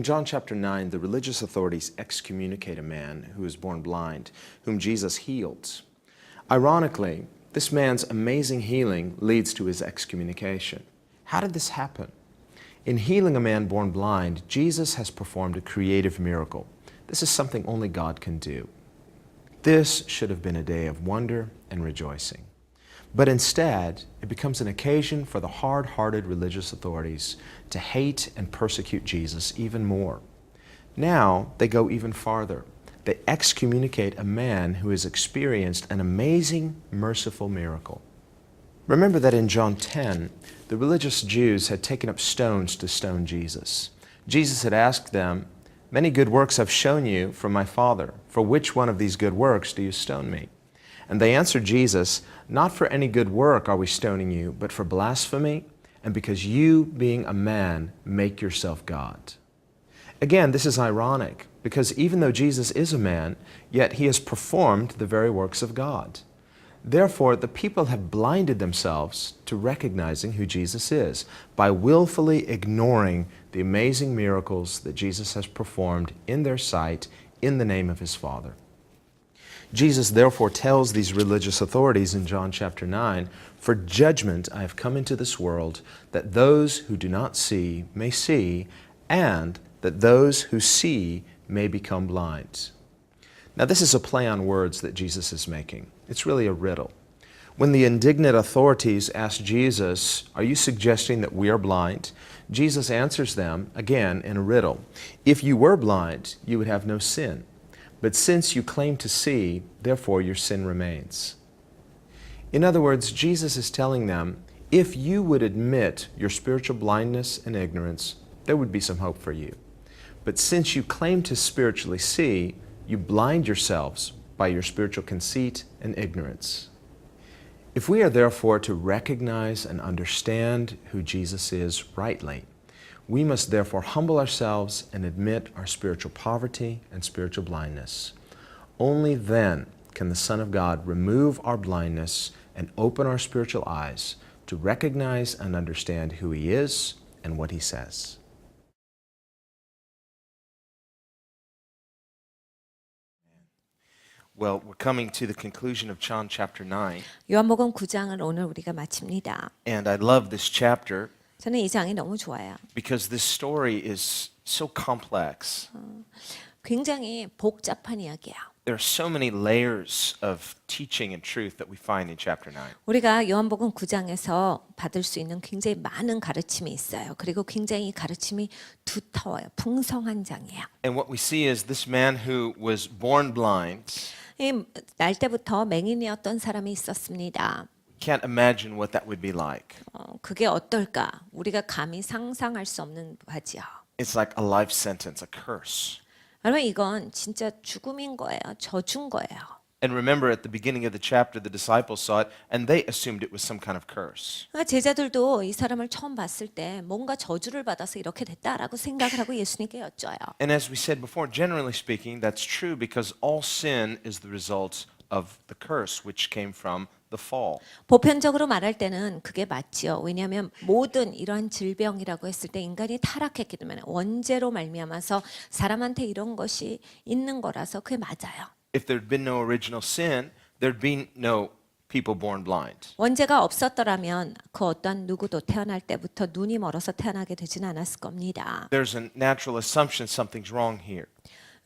In John chapter 9, the religious authorities excommunicate a man who was born blind, whom Jesus healed. Ironically, this man's amazing healing leads to his excommunication. How did this happen? In healing a man born blind, Jesus has performed a creative miracle. This is something only God can do. This should have been a day of wonder and rejoicing. But instead, it becomes an occasion for the hard-hearted religious authorities to hate and persecute Jesus even more. Now, they go even farther. They excommunicate a man who has experienced an amazing, merciful miracle. Remember that in John 10, the religious Jews had taken up stones to stone Jesus. Jesus had asked them, "Many good works I've shown you from my Father. For which one of these good works do you stone me?" And they answered Jesus, "Not for any good work are we stoning you, but for blasphemy, and because you, being a man, make yourself God." Again, this is ironic, because even though Jesus is a man, yet he has performed the very works of God. Therefore, the people have blinded themselves to recognizing who Jesus is by willfully ignoring the amazing miracles that Jesus has performed in their sight in the name of his Father. Jesus therefore tells these religious authorities in John chapter 9, "For judgment I have come into this world, that those who do not see may see, and that those who see may become blind." Now this is a play on words that Jesus is making. It's really a riddle. When the indignant authorities ask Jesus, "Are you suggesting that we are blind?" Jesus answers them, again in a riddle. "If you were blind, you would have no sin. But since you claim to see, therefore your sin remains." In other words, Jesus is telling them, if you would admit your spiritual blindness and ignorance, there would be some hope for you. But since you claim to spiritually see, you blind yourselves by your spiritual conceit and ignorance. If we are therefore to recognize and understand who Jesus is rightly, we must therefore humble ourselves and admit our spiritual poverty and spiritual blindness. Only then can the Son of God remove our blindness and open our spiritual eyes to recognize and understand who he is and what he says. Well, we're coming to the conclusion of John chapter 9. 요한복음 9장을 오늘 우리가 마칩니다. And I love this chapter 저는 이 장이 너무 좋아요. because this story is so complex. 굉장히 복잡한 이야기야. There are so many layers of teaching and truth that we find in chapter 9. 우리가 요한복음 9장에서 받을 수 있는 굉장히 많은 가르침이 있어요. 그리고 굉장히 이 가르침이 두터워요. 풍성한 장이에요. And what we see is this man who was born blind. 날 때부터 맹인이었던 사람이 있었습니다. Can't imagine what that would be like. 그게 어떨까? 우리가 감히 상상할 수 없는 바지요. It's like a life sentence, a curse. 여러분 이건 진짜 죽음인 거예요. 저주인 거예요. And remember at the beginning of the chapter the disciples saw it and they assumed it was some kind of curse. 그러니까 제자들도 이 사람을 처음 봤을 때 뭔가 저주를 받아서 이렇게 됐다라고 생각을 하고 예수님께 여쭤요. And as we said before, generally speaking, that's true because all sin is the result of the curse which came from the fall. 보편적으로 말할 때는 그게 맞지요. 왜냐하면 모든 이러한 질병이라고 했을 때 인간이 타락했기 때문에 원죄로 말미암아서 사람한테 이런 것이 있는 거라서 그게 맞아요. If there'd been no original sin, there'd be no people born blind. 원죄가 없었더라면 그 어떤 누구도 태어날 때부터 눈이 멀어서 태어나게 되지는 않았을 겁니다. There's a natural assumption something's wrong here.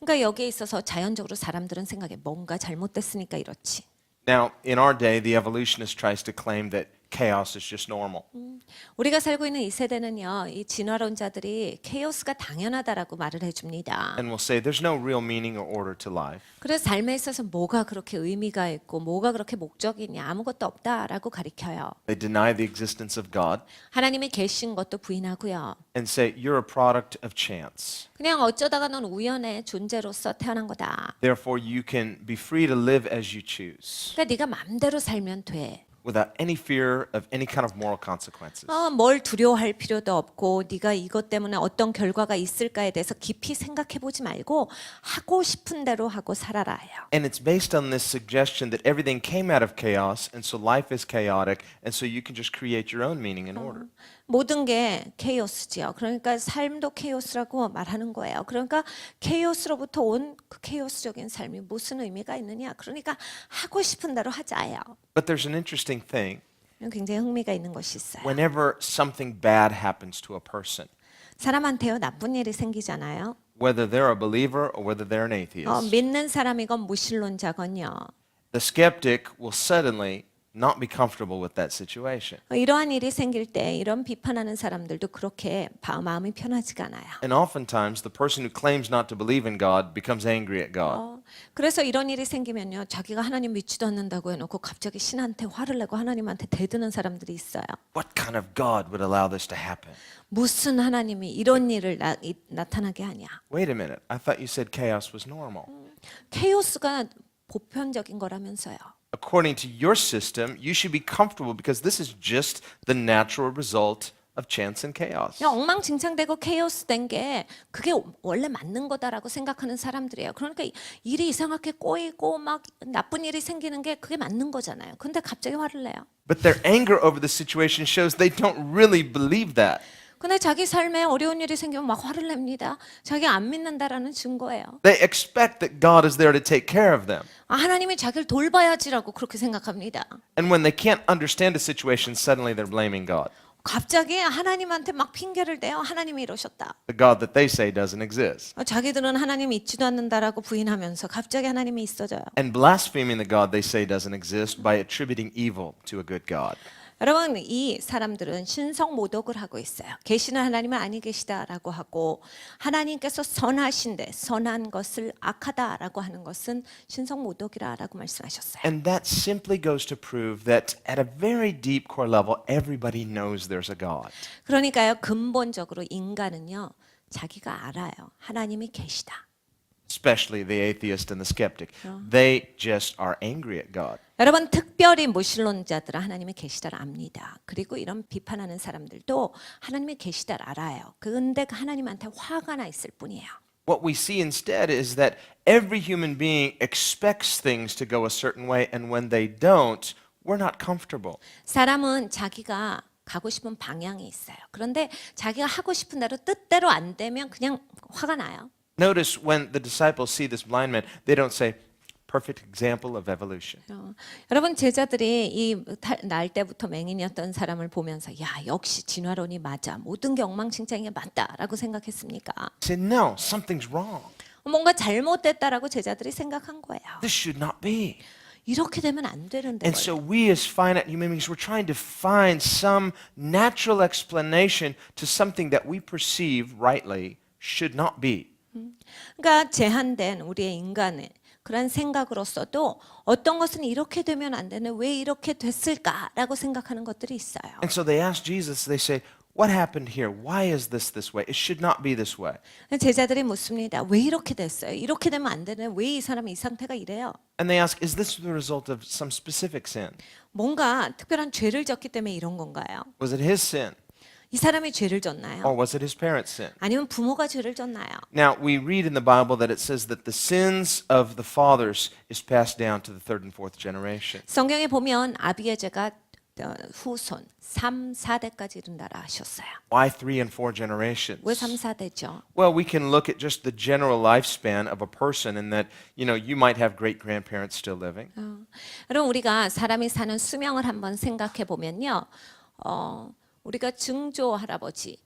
그러니까 여기에 있어서 자연적으로 사람들은 생각해 뭔가 잘못됐으니까 이렇지. Now, in our day, the evolutionist tries to claim that chaos is just normal. 우리가 살고 있는 이 세대는요, 이 진화론자들이 케이오스가 당연하다라고 말을 해줍니다. And we'll say there's no real meaning or order to life. 그래서 삶에 있어서 뭐가 그렇게 의미가 있고 뭐가 그렇게 목적이 있냐 아무것도 없다라고 가리켜요. They deny the existence of God 하나님이 계신 것도 부인하고요. and say you're a product of chance. 그냥 어쩌다가 넌 우연의 존재로서 태어난 거다. Therefore, you can be free to live as you choose 그러니까 네가 마음대로 살면 돼. without any fear of any kind of moral consequences. 뭘 두려워할 필요도 없고 네가 이것 때문에 어떤 결과가 있을까에 대해서 깊이 생각해 보지 말고 하고 싶은 대로 하고 살아라요. And it's based on this suggestion that everything came out of chaos and so life is chaotic and so you can just create your own meaning and order. 모든 게 케이오스지요. 그러니까 삶도 케이오스라고 말하는 거예요. 그러니까 케이오스로부터 온 그 케이오스적인 삶이 무슨 의미가 있느냐? 그러니까 하고 싶은 대로 하자예요. But there's an interesting thing. 굉장히 흥미가 있는 것이 있어요. Whenever something bad happens to a person, 사람한테요 나쁜 일이 생기잖아요. whether they're a believer or whether they're an atheist, 믿는 사람이건 무신론자건요. the skeptic will suddenly not be comfortable with that situation. 이러한 일이 생길 때 이런 비판하는 사람들도 그렇게 마음이 편하지가 않아요. And oftentimes, the person who claims not to believe in God becomes angry at God. 그래서 이런 일이 생기면요, 자기가 하나님 믿지도 않는다고 해놓고 갑자기 신한테 화를 내고 하나님한테 대드는 사람들이 있어요. What kind of God would allow this to happen? 무슨 하나님이 이런 일을 나타나게 하냐? Wait a minute. I thought you said chaos was normal. 케이오스가 보편적인 거라면서요. According to your system, you should be comfortable because this is just the natural result of chance and chaos. 그냥 엉망진창되고 케이오스 된 게 그게 원래 맞는 거다라고 생각하는 사람들이에요. 그러니까 일이 이상하게 꼬이고 막 나쁜 일이 생기는 게 그게 맞는 거잖아요. 근데 갑자기 화를 내요. But their anger over the situation shows they don't really believe that. 근데 자기 삶에 어려운 일이 생기면 막 화를 냅니다. 자기 안 믿는다라는 증거예요. They expect that God is there to take care of them. 하나님이 자기를 돌봐야지라고 그렇게 생각합니다. And when they can't understand a situation, suddenly they're blaming God. 갑자기 하나님한테 막 핑계를 대요. 하나님이 이러셨다. The God that they say doesn't exist. 자기들은 하나님이 있지도 않는다라고 부인하면서 갑자기 하나님이 있어져요. And blaspheming the God they say doesn't exist by attributing evil to a good God. 여러분 이 사람들은 신성 모독을 하고 있어요. 계시는 하나님은 아니 계시다라고 하고 하나님께서 선하신데 선한 것을 악하다라고 하는 것은 신성 모독이라고 말씀하셨어요. And that simply goes to prove that at a very deep core level, everybody knows there's a God. 그러니까요 근본적으로 인간은요 자기가 알아요. 하나님이 계시다. Especially the atheist and the skeptic. They just are angry at God. 여러분 특별히 무신론자들은 하나님이 계시다를 압니다. 그리고 이런 비판하는 사람들도 하나님이 계시다를 알아요. 근데 하나님한테 화가 나 있을 뿐이에요. What we see instead is that every human being expects things to go a certain way, and when they don't, we're not comfortable. 사람은 자기가 가고 싶은 방향이 있어요. 그런데 자기가 하고 싶은 대로 뜻대로 안 되면 그냥 화가 나요. Notice when the disciples see this blind man, they don't say, perfect example of evolution. 여러분 제자들이 이 날 때부터 맹인이었던 사람을 보면서 야 역시 진화론이 맞아 모든 게 엉망진창이 맞다라고 생각했습니까? They said, no, something's wrong. 뭔가 잘못됐다라고 제자들이 생각한 거예요. This should not be. 이렇게 되면 안 되는데 And so we as finite human beings, we're trying to find some natural explanation to something that we perceive rightly should not be. 그러니까 제한된 우리의 인간의 그런 생각으로서도 어떤 것은 이렇게 되면 안 되는 왜 이렇게 됐을까라고 생각하는 것들이 있어요. And so they ask Jesus, they say, what happened here? Why is this way? It should not be this way. 제자들이 묻습니다. 왜 이렇게 됐어요? 이렇게 되면 안 되는 왜 이 사람이 이 상태가 이래요? And they ask, is this the result of some specific sin? 뭔가 특별한 죄를 졌기 때문에 이런 건가요? Was it his sin? 이 사람이 죄를 졌나요? Or was it his parents' sin? 아니면 부모가 죄를 졌나요? Now, we read in the Bible that it says that the sins of the fathers is passed down to the third and fourth generation. 성경에 보면 아비의 죄가 후손 3, 4대까지 이른다라 하셨어요. Why 3 and 4 generations? 왜 3, 4대죠? Well, we can look at just the general lifespan of a person and that, you might have great-grandparents still living. 여러분 우리가 사람이 사는 수명을 한번 생각해 보면요. 우리가 증조 할아버지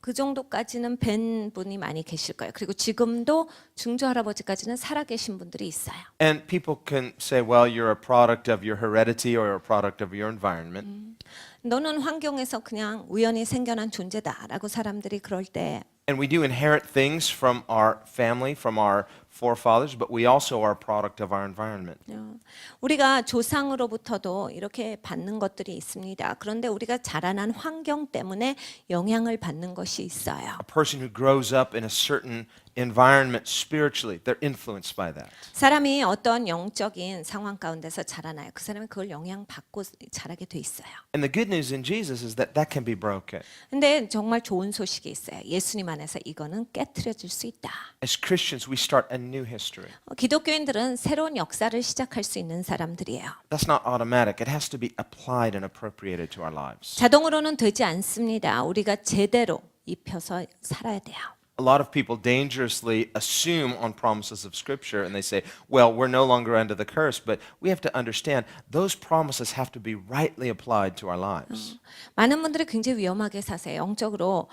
그 정도까지는 뵌 분이 많이 계실 거예요. 그리고 지금도 증조 할아버지까지는 살아 계신 분들이 있어요. And people can say, well, you're a product of your heredity or a product of your environment. 너는 환경에서 그냥 우연히 생겨난 존재다라고 사람들이 그럴 때 And we do inherit things from our family, from our forefathers, but we also are a product of our environment. 우리가 조상으로부터도 이렇게 받는 것들이 있습니다. 그런데 우리가 자라난 환경 때문에 영향을 받는 것이 있어요. A person who grows up in a certain environment spiritually, they're influenced by that. 사람이 어떤 영적인 상황 가운데서 자라나요. 그 사람은 그걸 영향받고 자라게 돼 있어요. And the good news in Jesus is that that can be broken. 근데 정말 좋은 소식이 있어요. 예수님 안에서 이거는 깨트려질 수 있다. As Christians, we start a new history. 기독교인들은 새로운 역사를 시작할 수 있는 사람들이에요. That's not automatic. It has to be applied and appropriated to our lives. 자동으로는 되지 않습니다. 우리가 제대로 입혀서 살아야 돼요. A lot of people dangerously assume on promises of Scripture and they say, well, we're no longer under the curse, but we have to understand those promises have to be rightly applied to our lives. 많은 분들이 굉장히 위험하게 사세요. 영적으로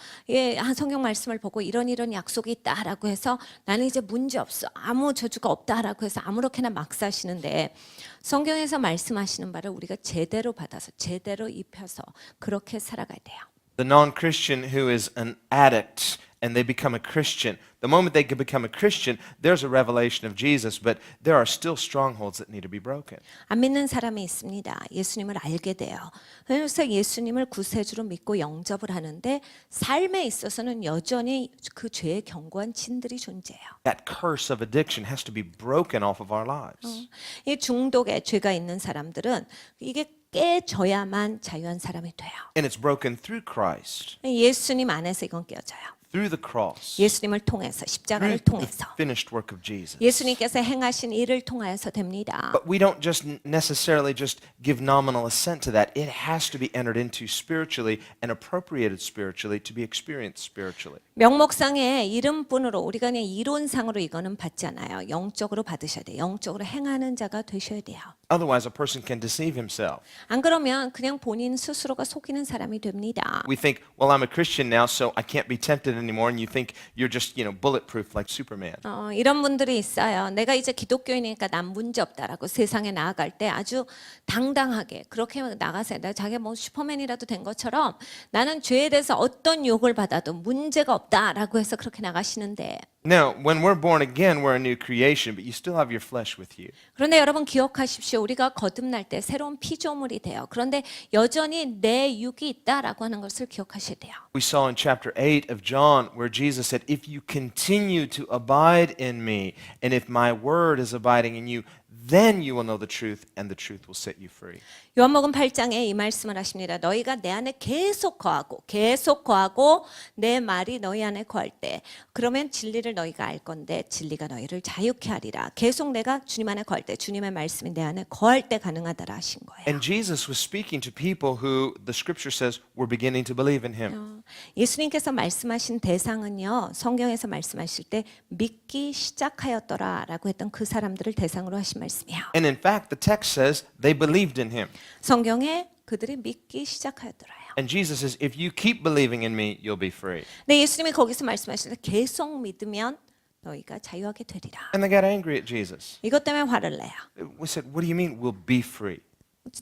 한 성경 말씀을 보고 이런 약속이 있다라고 해서 나는 이제 문제 없어. 아무 저주가 없다라고 해서 아무렇게나 막 사시는데 성경에서 말씀하시는 바를 우리가 제대로 받아서 제대로 입혀서 그렇게 살아가야 돼요. The non-Christian who is an addict and they become a Christian, the moment they can become a Christian, there's a revelation of Jesus, but there are still strongholds that need to be broken. 안 믿는 사람이 있습니다. 예수님을 알게 돼요. 그래서 예수님을 구세주로 믿고 영접을 하는데 삶에 있어서는 여전히 그 죄의 견고한 진들이 존재해요. That curse of addiction has to be broken off of our lives. 이 중독에 죄가 있는 사람들은 이게 깨져야만 자유한 사람이 돼요. And it's broken through Christ, 예수님 안에서 이건 깨져요. through the cross, 예수님을 통해서 십자가를 through the 통해서 finished work of Jesus. 예수님께서 행하신 일을 통하여서 됩니다. But we don't just necessarily just give nominal assent to that. It has to be entered into spiritually and appropriated spiritually to be experienced spiritually. 명목상의 이름뿐으로 우리가 그냥 이론상으로 이거는 받지 않아요. 영적으로 받으셔야 돼요. 영적으로 행하는 자가 되셔야 돼요. Otherwise, a person can deceive himself. 안 그러면 그냥 본인 스스로가 속이는 사람이 됩니다. We think, well, I'm a Christian now, so I can't be tempted anymore, and you think you're just, bulletproof like Superman. 이런 분들이 있어요. 내가 이제 기독교인이니까 난 문제 없다라고 세상에 나아갈 때 아주 당당하게 그렇게 나가세요. 내가 자기가 뭐 슈퍼맨이라도 된 것처럼 나는 죄에 대해서 어떤 욕을 받아도 문제가 없다라고 해서 그렇게 나가시는데 Now, when we're born again, we're a new creation, but you still have your flesh with you. 그런데 여러분 기억하십시오. 우리가 거듭날 때 새로운 피조물이 돼요. 그런데 여전히 내 육이 있다라고 하는 것을 기억하셔야 돼요. We saw in chapter 8 of John where Jesus said, if you continue to abide in me, and if my word is abiding in you, then you will know the truth, and the truth will set you free. 요한복음 8장에 이 말씀을 하십니다. 너희가 내 안에 계속 거하고 내 말이 너희 안에 거할 때 그러면 진리를 너희가 알 건데 진리가 너희를 자유케 하리라. 계속 내가 주님 안에 거할 때 주님의 말씀이 내 안에 거할 때 가능하다라 하신 거예요. And Jesus was speaking to people who the scripture says were beginning to believe in him. 예수님께서 말씀하신 대상은요. 성경에서 말씀하실 때 믿기 시작하였더라라고 했던 그 사람들을 대상으로 하신 말씀이에요. And in fact, the text says they believed in him. 성경에 그들이 믿기 시작하였더라요. And Jesus says, if you keep believing in me, you'll be free. 네, 예수님이 거기서 말씀하실 때 계속 믿으면 너희가 자유하게 되리라. And they got angry at Jesus. 이것 때문에 화를 내요. We said, what do you mean we'll be free?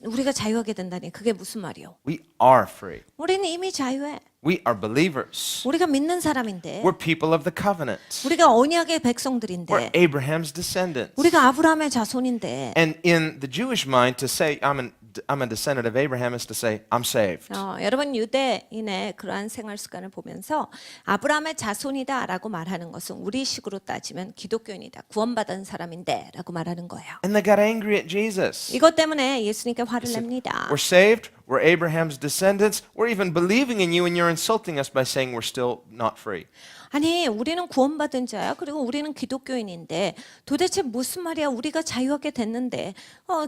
우리가 자유하게 된다니 그게 무슨 말이요? We are free. 우리는 이미 자유해. We are believers. 우리가 믿는 사람인데 We're people of the covenant. 우리가 언약의 We're 백성들인데 Abraham's descendants. 우리가 아브라함의 자손인데 And in the Jewish mind, to say I'm a descendant of Abraham is to say I'm saved. 여러분 유대인의 그러한 생활 습관을 보면서 아브라함의 자손이다라고 말하는 것은 우리식으로 따지면 기독교인이다. 구원받은 사람인데라고 말하는 거예요. And they got angry at Jesus. 이것 때문에 예수님께 화를 냅니다. We're saved. We're Abraham's descendants. We're even believing in you, and you're insulting us by saying we're still not free. 아니 우리는 구원받은 자야. 그리고 우리는 기독교인인데 도대체 무슨 말이야? 우리가 자유하게 됐는데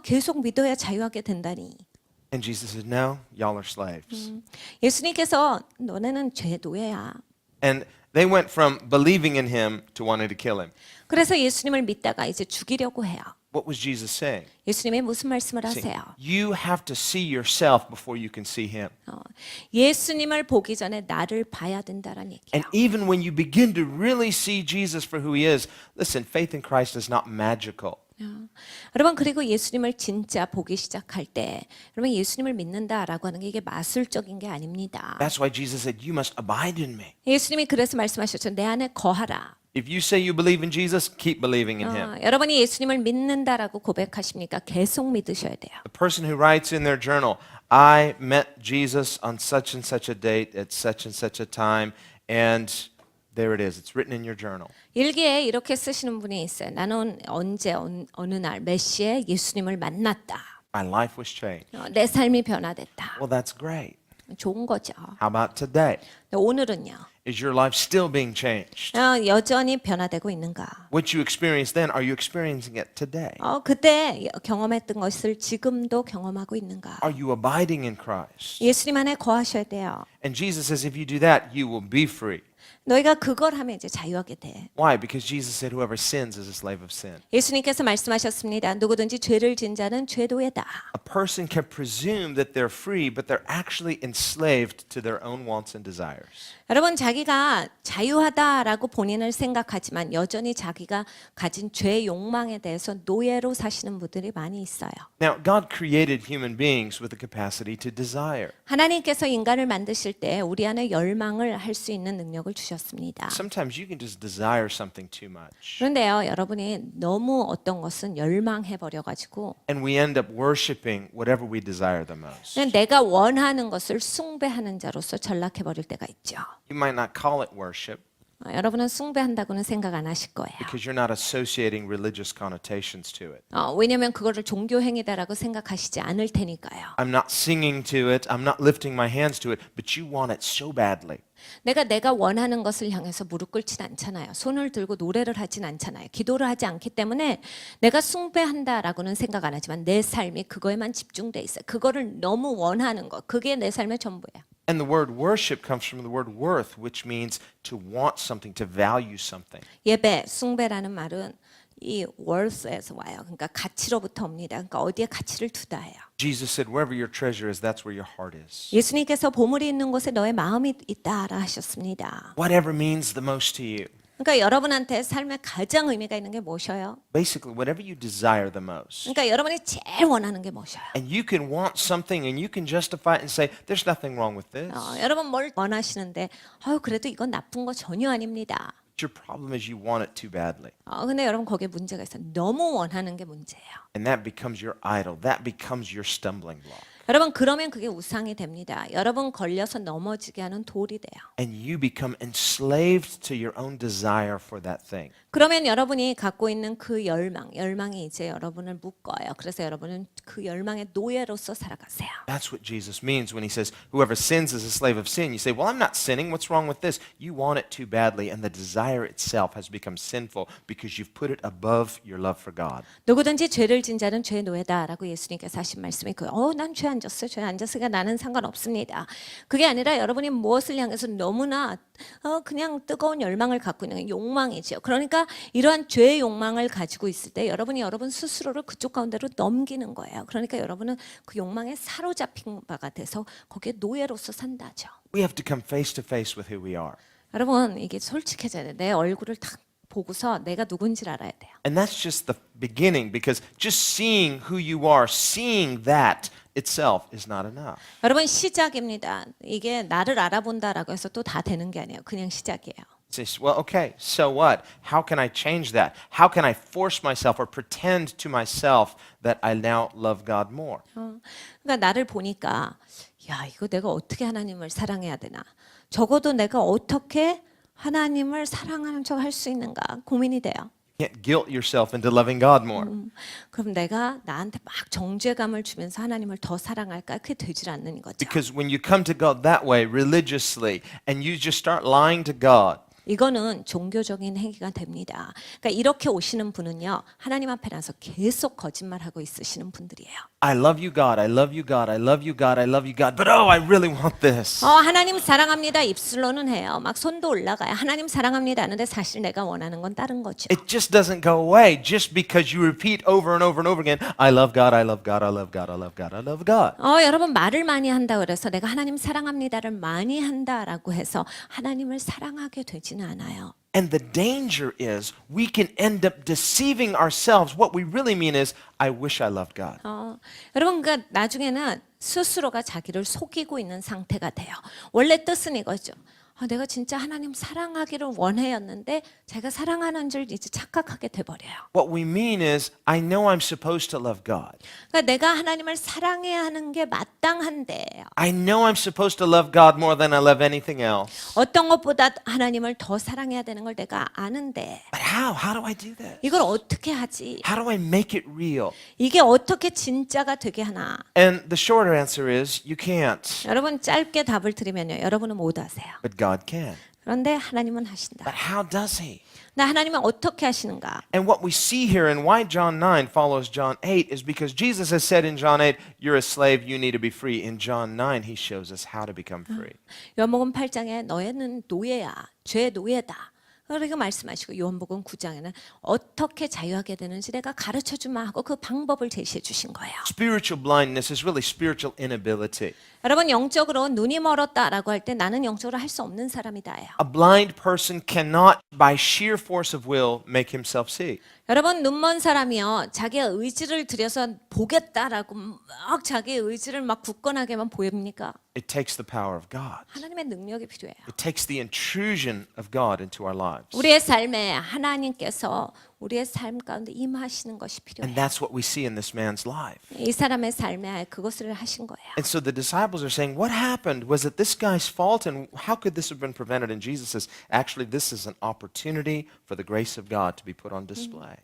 계속 믿어야 자유하게 된다니. And Jesus said, no, y'all are slaves. 예수님께서 너네는 죄 노예야. And they went from believing in him to wanting to kill him. 그래서 예수님을 믿다가 이제 죽이려고 해요. What was Jesus saying? 예수님이 무슨 말씀을 Saying, 하세요? you have to see yourself before you can see him. 예수님을 보기 전에 나를 봐야 된다라는 얘기예요. And even when you begin to really see Jesus for who he is, listen, faith in Christ is not magical. 여러분 그리고 예수님을 진짜 보기 시작할 때 여러분 예수님을 믿는다라고 하는 게 이게 마술적인 게 아닙니다. That's why Jesus said, you must abide in me. 예수님이 그래서 말씀하셨죠. 내 안에 거하라. If you say you believe in Jesus, keep believing in him. 여러분이 예수님을 믿는다라고 고백하십니까? 계속 믿으셔야 돼요. The person who writes in their journal, I met Jesus on such and such a date at such and such a time, and There it is. It's written in your journal. 일기에 이렇게 쓰시는 분이 있어요. 나는 언제 어느 날 몇 시에 예수님을 만났다. My life was changed. 내 삶이 변화됐다. Well, that's great. 좋은 거죠. How about today? 근데 오늘은요. Is your life still being changed? 여전히 변화되고 있는가? What you experienced then, are you experiencing it today? 그때 경험했던 것을 지금도 경험하고 있는가? Are you abiding in Christ? 예수님 안에 거하셔야 돼요. And Jesus says if you do that, you will be free. 너희가 그걸 하면 이제 자유하게 돼. Why? Because Jesus said whoever sins is a slave of sin. 예수님께서 말씀하셨습니다. 누구든지 죄를 진 자는 죄도에다. A person can presume that they're free, but they're actually enslaved to their own wants and desires. 여러분 자기가 자유하다라고 본인을 생각하지만 여전히 자기가 가진 죄 욕망에 대해서 노예로 사시는 분들이 많이 있어요. Now, God created human beings with the capacity to desire. 하나님께서 인간을 만드실 때 우리 안에 열망을 할 수 있는 능력을 주셨습니다. Sometimes you can just desire something too much. 그런데요, 여러분이 너무 어떤 것은 열망해 버려 가지고 And we end up worshiping whatever we desire the most. 내가 원하는 것을 숭배하는 자로서 전락해 버릴 때가 있죠. You might not call it worship 여러분은 숭배한다고는 생각 안 하실 거예요. because you're not associating religious connotations to it. 왜냐하면 그거를 종교 행위다라고 생각하시지 않을 테니까요. I'm not singing to it, I'm not lifting my hands to it, but you want it so badly. 내가 원하는 것을 향해서 무릎 꿇진 않잖아요. 손을 들고 노래를 하진 않잖아요. 기도를 하지 않기 때문에 내가 숭배한다라고는 생각 안 하지만 내 삶이 그거에만 집중돼 있어요. 그거를 너무 원하는 거, 그게 내 삶의 전부예요. And the word worship comes from the word worth, which means to want something, to value something. 예배, 숭배라는 말은 이 worth에서 와요. 그러니까 가치로부터 옵니다. 그러니까 어디에 가치를 두다예요. Jesus said, wherever your treasure is, that's where your heart is. 예수님께서 보물이 있는 곳에 너의 마음이 있다라 하셨습니다. Whatever means the most to you. 그러니까 여러분한테 삶에 가장 의미가 있는 게 무엇이에요? Basically, whatever you desire the most. 그러니까 여러분이 제일 원하는 게 무엇이에요? And you can want something and you can justify it and say, there's nothing wrong with this. 여러분 뭘 원하시는데 그래도 이건 나쁜 거 전혀 아닙니다. Your problem is you want it too badly. 근데 여러분 거기에 문제가 있어요. 너무 원하는 게 문제예요. And that becomes your idol. That becomes your stumbling block. 여러분 그러면 그게 우상이 됩니다. 여러분 걸려서 넘어지게 하는 돌이 돼요. And you become enslaved to your own desire for that thing. 그러면 여러분이 갖고 있는 그 열망이 이제 여러분을 묶어요. 그래서 여러분은 그 열망의 노예로서 살아가세요. That's what Jesus means when he says, whoever sins is a slave of sin. You say, well, I'm not sinning. What's wrong with this? You want it too badly, and the desire itself has become sinful because you've put it above your love for God. 누구든지 죄를 진 자는 죄의 노예다라고 예수님께서 하신 말씀이 난 죄 안 졌어요. 죄 안 졌으니까 나는 상관없습니다. 그게 아니라 여러분이 무엇을 향해서 너무나 그냥 뜨거운 열망을 갖고 있는 욕망이죠. 그러니까 이러한 죄의 욕망을 가지고 있을 때 여러분이 여러분 스스로를 그쪽 가운데로 넘기는 거예요. 그러니까 여러분은 그 욕망에 사로잡힌 바가 돼서 거기에 노예로서 산다죠. We have to come face to face with who we are. 여러분 이게 솔직해져야 돼요. 내 얼굴을 딱 보고서 내가 누군지를 알아야 돼요. And that's just the beginning because just seeing who you are, seeing that itself is not enough. 여러분 시작입니다. 이게 나를 알아본다라고 해서 또 다 되는 게 아니에요. 그냥 시작이에요. Says, well, okay, so what? How can I change that? How can I force myself or pretend to myself that I now love God more? 그러니까 나를 보니까 이거 내가 어떻게 하나님을 사랑해야 되나? 적어도 내가 어떻게 하나님을 사랑하는 척 할 수 있는가 고민이 돼요. You can't guilt yourself into loving God more. 그럼 내가 나한테 막 정죄감을 주면서 하나님을 더 사랑할까? 그게 되질 않는 거죠. Because when you come to God that way, religiously, and you just start lying to God, 이거는 종교적인 행위가 됩니다. 그러니까 이렇게 오시는 분은요. 하나님 앞에 나서 계속 거짓말하고 있으시는 분들이에요. I love you, God. I love you, God. I love you, God. I love you, God. But I really want this. 하나님 사랑합니다. 입술로는 해요. 막 손도 올라가요. 하나님 사랑합니다. 하는데 사실 내가 원하는 건 다른 거죠. It just doesn't go away just because you repeat over and over and over again, I love God, I love God, I love God, I love God, I love God. 여러분 말을 많이 한다 그래서 내가 하나님 사랑합니다를 많이 한다라고 해서 하나님을 사랑하게 되지는 않아요. And the danger is we can end up deceiving ourselves. What we really mean is, I wish I loved God. 여러분 그러니까 나중에는 스스로가 자기를 속이고 있는 상태가 돼요. 원래 뜻은 이거죠. 내가 진짜 하나님 사랑하기를 원해였는데 제가 사랑하는 줄 이제 착각하게 돼버려요. What we mean is, I know I'm supposed to love God. 그러니까 내가 하나님을 사랑해야 하는 게 마땅한데 I know I'm supposed to love God more than I love anything else. 어떤 것보다 하나님을 더 사랑해야 되는 걸 내가 아는데 But how? How do I do that? 이걸 어떻게 하지? How do I make it real? 이게 어떻게 진짜가 되게 하나? And the shorter answer is, you can't. 여러분 짧게 답을 드리면요. 여러분은 못 하세요. But God can. 그런데 하나님은 하신다. But how does He? 나 하나님은 어떻게 하시는가? And what we see here and why John 9 follows John 8 is because Jesus has said in John 8, you're a slave, you need to be free. In John 9, He shows us how to become free. 요한복음 8장에 너희는 노예야. 죄의 노예다. 그렇게 말씀하시고 요한복음 9장에는 어떻게 자유하게 되는지 내가 가르쳐 주마 하고 그 방법을 제시해 주신 거예요. Spiritual blindness is really spiritual inability. 여러분 영적으로 눈이 멀었다라고 할 때 나는 영적으로 할 수 없는 사람이다예요. A blind person cannot, by sheer force of will, make himself see. 여러분 눈먼 사람이요 자기의 의지를 들여서 보겠다라고 막 자기의 의지를 막 굳건하게만 보입니까? It takes the power of God. 하나님의 능력이 필요해요. It takes the intrusion of God into our lives. 우리의 삶에 하나님께서 우리의 삶 가운데 임하시는 것이 And 필요해요. that's what we see in this man's life. 이 사람의 삶에 그것을 하신 거예요. And so the disciples are saying, what happened? Was it this guy's fault? And how could this have been prevented? And Jesus says, actually, this is an opportunity for the grace of God to be put on display.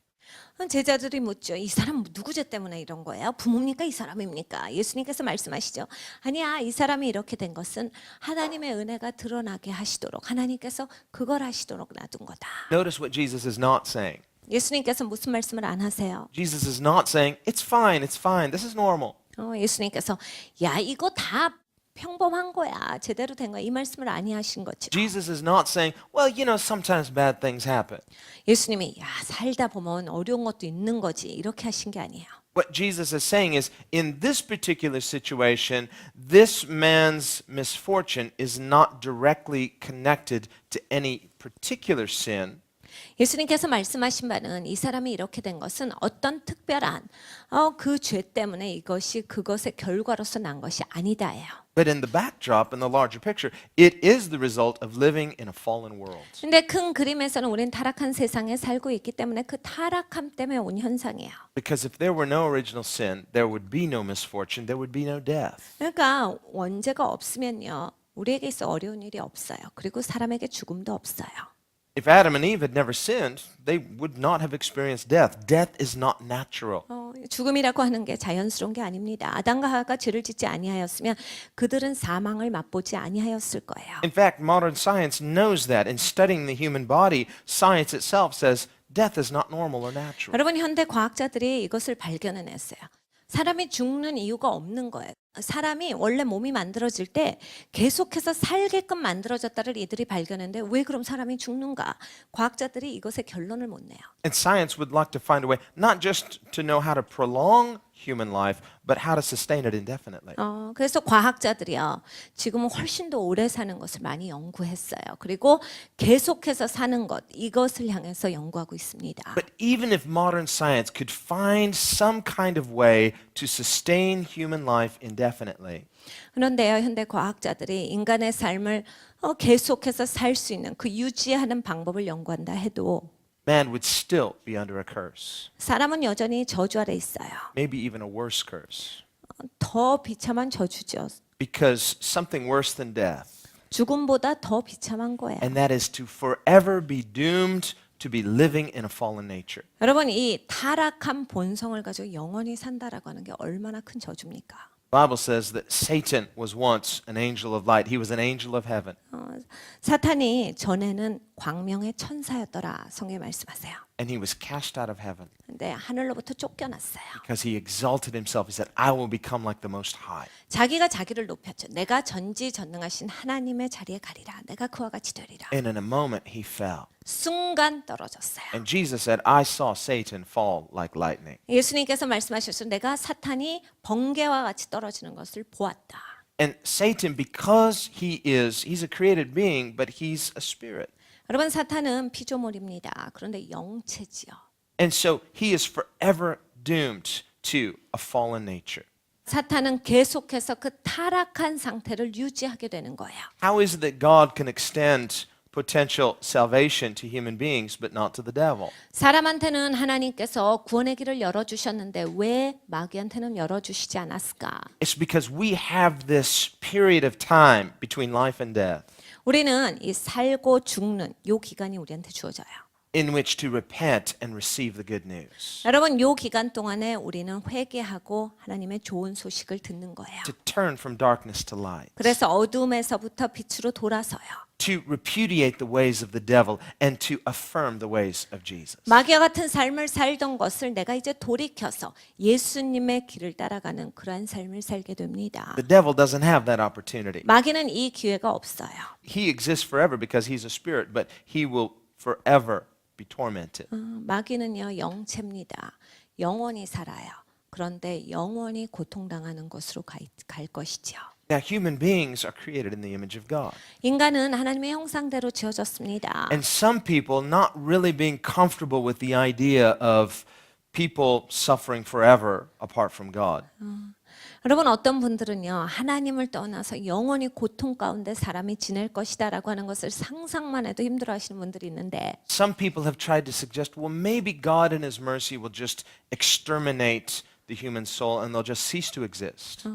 제자들이 묻죠. 이 사람 누구 죄 때문에 이런 거예요? 부모입니까? 이 사람입니까? 예수님께서 말씀하시죠. 아니야, 이 사람이 이렇게 된 것은 하나님의 은혜가 드러나게 하시도록 하나님께서 그걸 하시도록 놔둔 거다. Notice what Jesus is not saying. 예수님께서 무슨 말씀을 안 하세요? Jesus is not saying, it's fine, this is normal. 예수님께서 야 이거 다 평범한 거야. 제대로 된 거야. 이 말씀을 아니하신 거죠. Jesus is not saying, well, sometimes bad things happen. 예수님이 야 살다 보면 어려운 것도 있는 거지. 이렇게 하신 게 아니에요. What Jesus is saying is, in this particular situation, this man's misfortune is not directly connected to any particular sin. 예수님께서 말씀하신 바는 이 사람이 이렇게 된 것은 어떤 특별한 그 죄 때문에 이것이 그것의 결과로서 난 것이 아니다예요. But in the backdrop, in the larger picture, it is the result of living in a fallen world. 근데 큰 그림에서는 우리는 타락한 세상에 살고 있기 때문에 그 타락함 때문에 온 현상이에요. Because if there were no original sin, there would be no misfortune, there would be no death. 그러니까 원죄가 없으면요. 우리에게 있어 어려운 일이 없어요. 그리고 사람에게 죽음도 없어요. If Adam and Eve had never sinned, they would not have experienced death. Death is not natural. 죽음이라고 하는 게 자연스러운 게 아닙니다. 아담과 하와가 죄를 짓지 아니하였으면 그들은 사망을 맛보지 아니하였을 거예요. In fact, modern science knows that. In studying the human body, science itself says death is not normal or natural. 여러분 현대 과학자들이 이것을 발견해냈어요. 사람이 죽는 이유가 없는 거예요. 사람이 원래 몸이 만들어질 때 계속해서 살게끔 만들어졌다를 이들이 발견했는데 왜 그럼 사람이 죽는가? 과학자들이 이것의 결론을 못 내요. And science would like to find a way not just to know how to prolong human life, but how to sustain it indefinitely. 그래서 과학자들이요. 지금은 훨씬 더 오래 사는 것을 많이 연구했어요. 그리고 계속해서 사는 것 이것을 향해서 연구하고 있습니다. But even if modern science could find some kind of way to sustain human life indefinitely, 그런데요, 현대 과학자들이 인간의 삶을 계속해서 살 수 있는 그 유지하는 방법을 연구한다 해도 man would still be under a curse. 사람은 여전히 저주 아래 있어요. Maybe even a worse curse. 더 비참한 저주죠. Because something worse than death, 죽음보다 더 비참한 거예요. and that is to forever be doomed to be living in a fallen nature. 여러분 이 타락한 본성을 가지고 영원히 산다라고 하는 게 얼마나 큰 저주입니까? The Bible says that Satan was once an angel of light. He was an angel of heaven. 사탄이 전에는 광명의 천사였더라 성경에 말씀하세요. And he was cast out of heaven 근데 하늘로부터 쫓겨났어요. because he exalted himself. He said, I will become like the Most High. 자기가 자기를 높였죠. 내가 전지전능하신 하나님의 자리에 가리라. 내가 그와 같이 되리라. And in a moment, he fell. 순간 떨어졌어요. And Jesus said, I saw Satan fall like lightning. 예수님께서 말씀하셨어요. 내가 사탄이 번개와 같이 떨어지는 것을 보았다. And Satan, because he's a created being, but he's a spirit. 여러분 사탄은 피조물입니다. 그런데 영체지요. And so he is forever doomed to a fallen nature. 사탄은 계속해서 그 타락한 상태를 유지하게 되는 거예요. How is it that God can extend potential salvation to human beings but not to the devil? 사람한테는 하나님께서 구원의 길을 열어주셨는데 왜 마귀한테는 열어주시지 않았을까? It's because we have this period of time between life and death 우리는 이 살고 죽는 요 기간이 우리한테 주어져요. in which to repent and receive the good news, 여러분 요 기간 동안에 우리는 회개하고 하나님의 좋은 소식을 듣는 거예요. to turn from darkness to light, 그래서 어둠에서부터 빛으로 돌아서요. to repudiate the ways of the devil and to affirm the ways of Jesus. 마귀와 같은 삶을 살던 것을 내가 이제 돌이켜서 예수님의 길을 따라가는 그러한 삶을 살게 됩니다. The devil doesn't have that opportunity. 마귀는 이 기회가 없어요. He exists forever because he's a spirit, but he will forever be tormented. 마귀는요 영체입니다. 영원히 살아요. 그런데 영원히 고통당하는 것으로 갈 것이죠. Now, human beings are created in the image of God. 인간은 하나님의 형상대로 지어졌습니다. And some people not really being comfortable with the idea of people suffering forever apart from God. 여러분 어떤 분들은요 하나님을 떠나서 영원히 고통 가운데 사람이 지낼 것이다라고 하는 것을 상상만 해도 힘들어하시는 분들이 있는데 Some people have tried to suggest, well, maybe God in His mercy will just exterminate the human soul and they'll just cease to exist.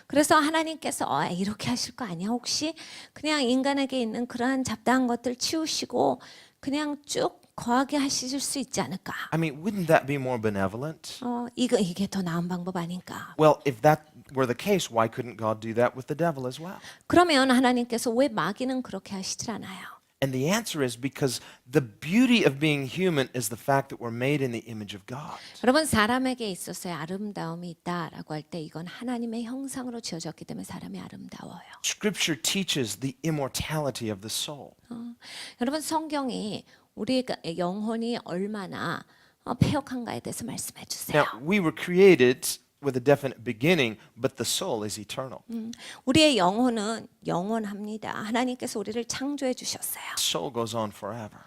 그래서 하나님께서 이렇게 하실 거 아니야? 혹시 그냥 인간에게 있는 그러한 잡다한 것들 치우시고 그냥 쭉 거하게 하실 수 있지 않을까? I mean, wouldn't that be more benevolent? 이게 더 나은 방법 아닌가? Well, if that were the case, why couldn't God do that with the devil as well? 그러면 하나님께서 왜 마귀는 그렇게 하시질 않아요? And the answer is because the beauty of being human is the fact that we're made in the image of God. 여러분 사람에게 있어서의 아름다움이 있다라고 할 때 이건 하나님의 형상으로 지어졌기 때문에 사람이 아름다워요. Scripture teaches the immortality of the soul. 여러분 성경이 우리의 영혼이 얼마나 패역한가에 대해서 말씀해 주세요. Now, we were created with a definite beginning, but the soul is eternal. 우리의 영혼은 영원합니다. 하나님께서 우리를 창조해 주셨어요. The soul goes on forever.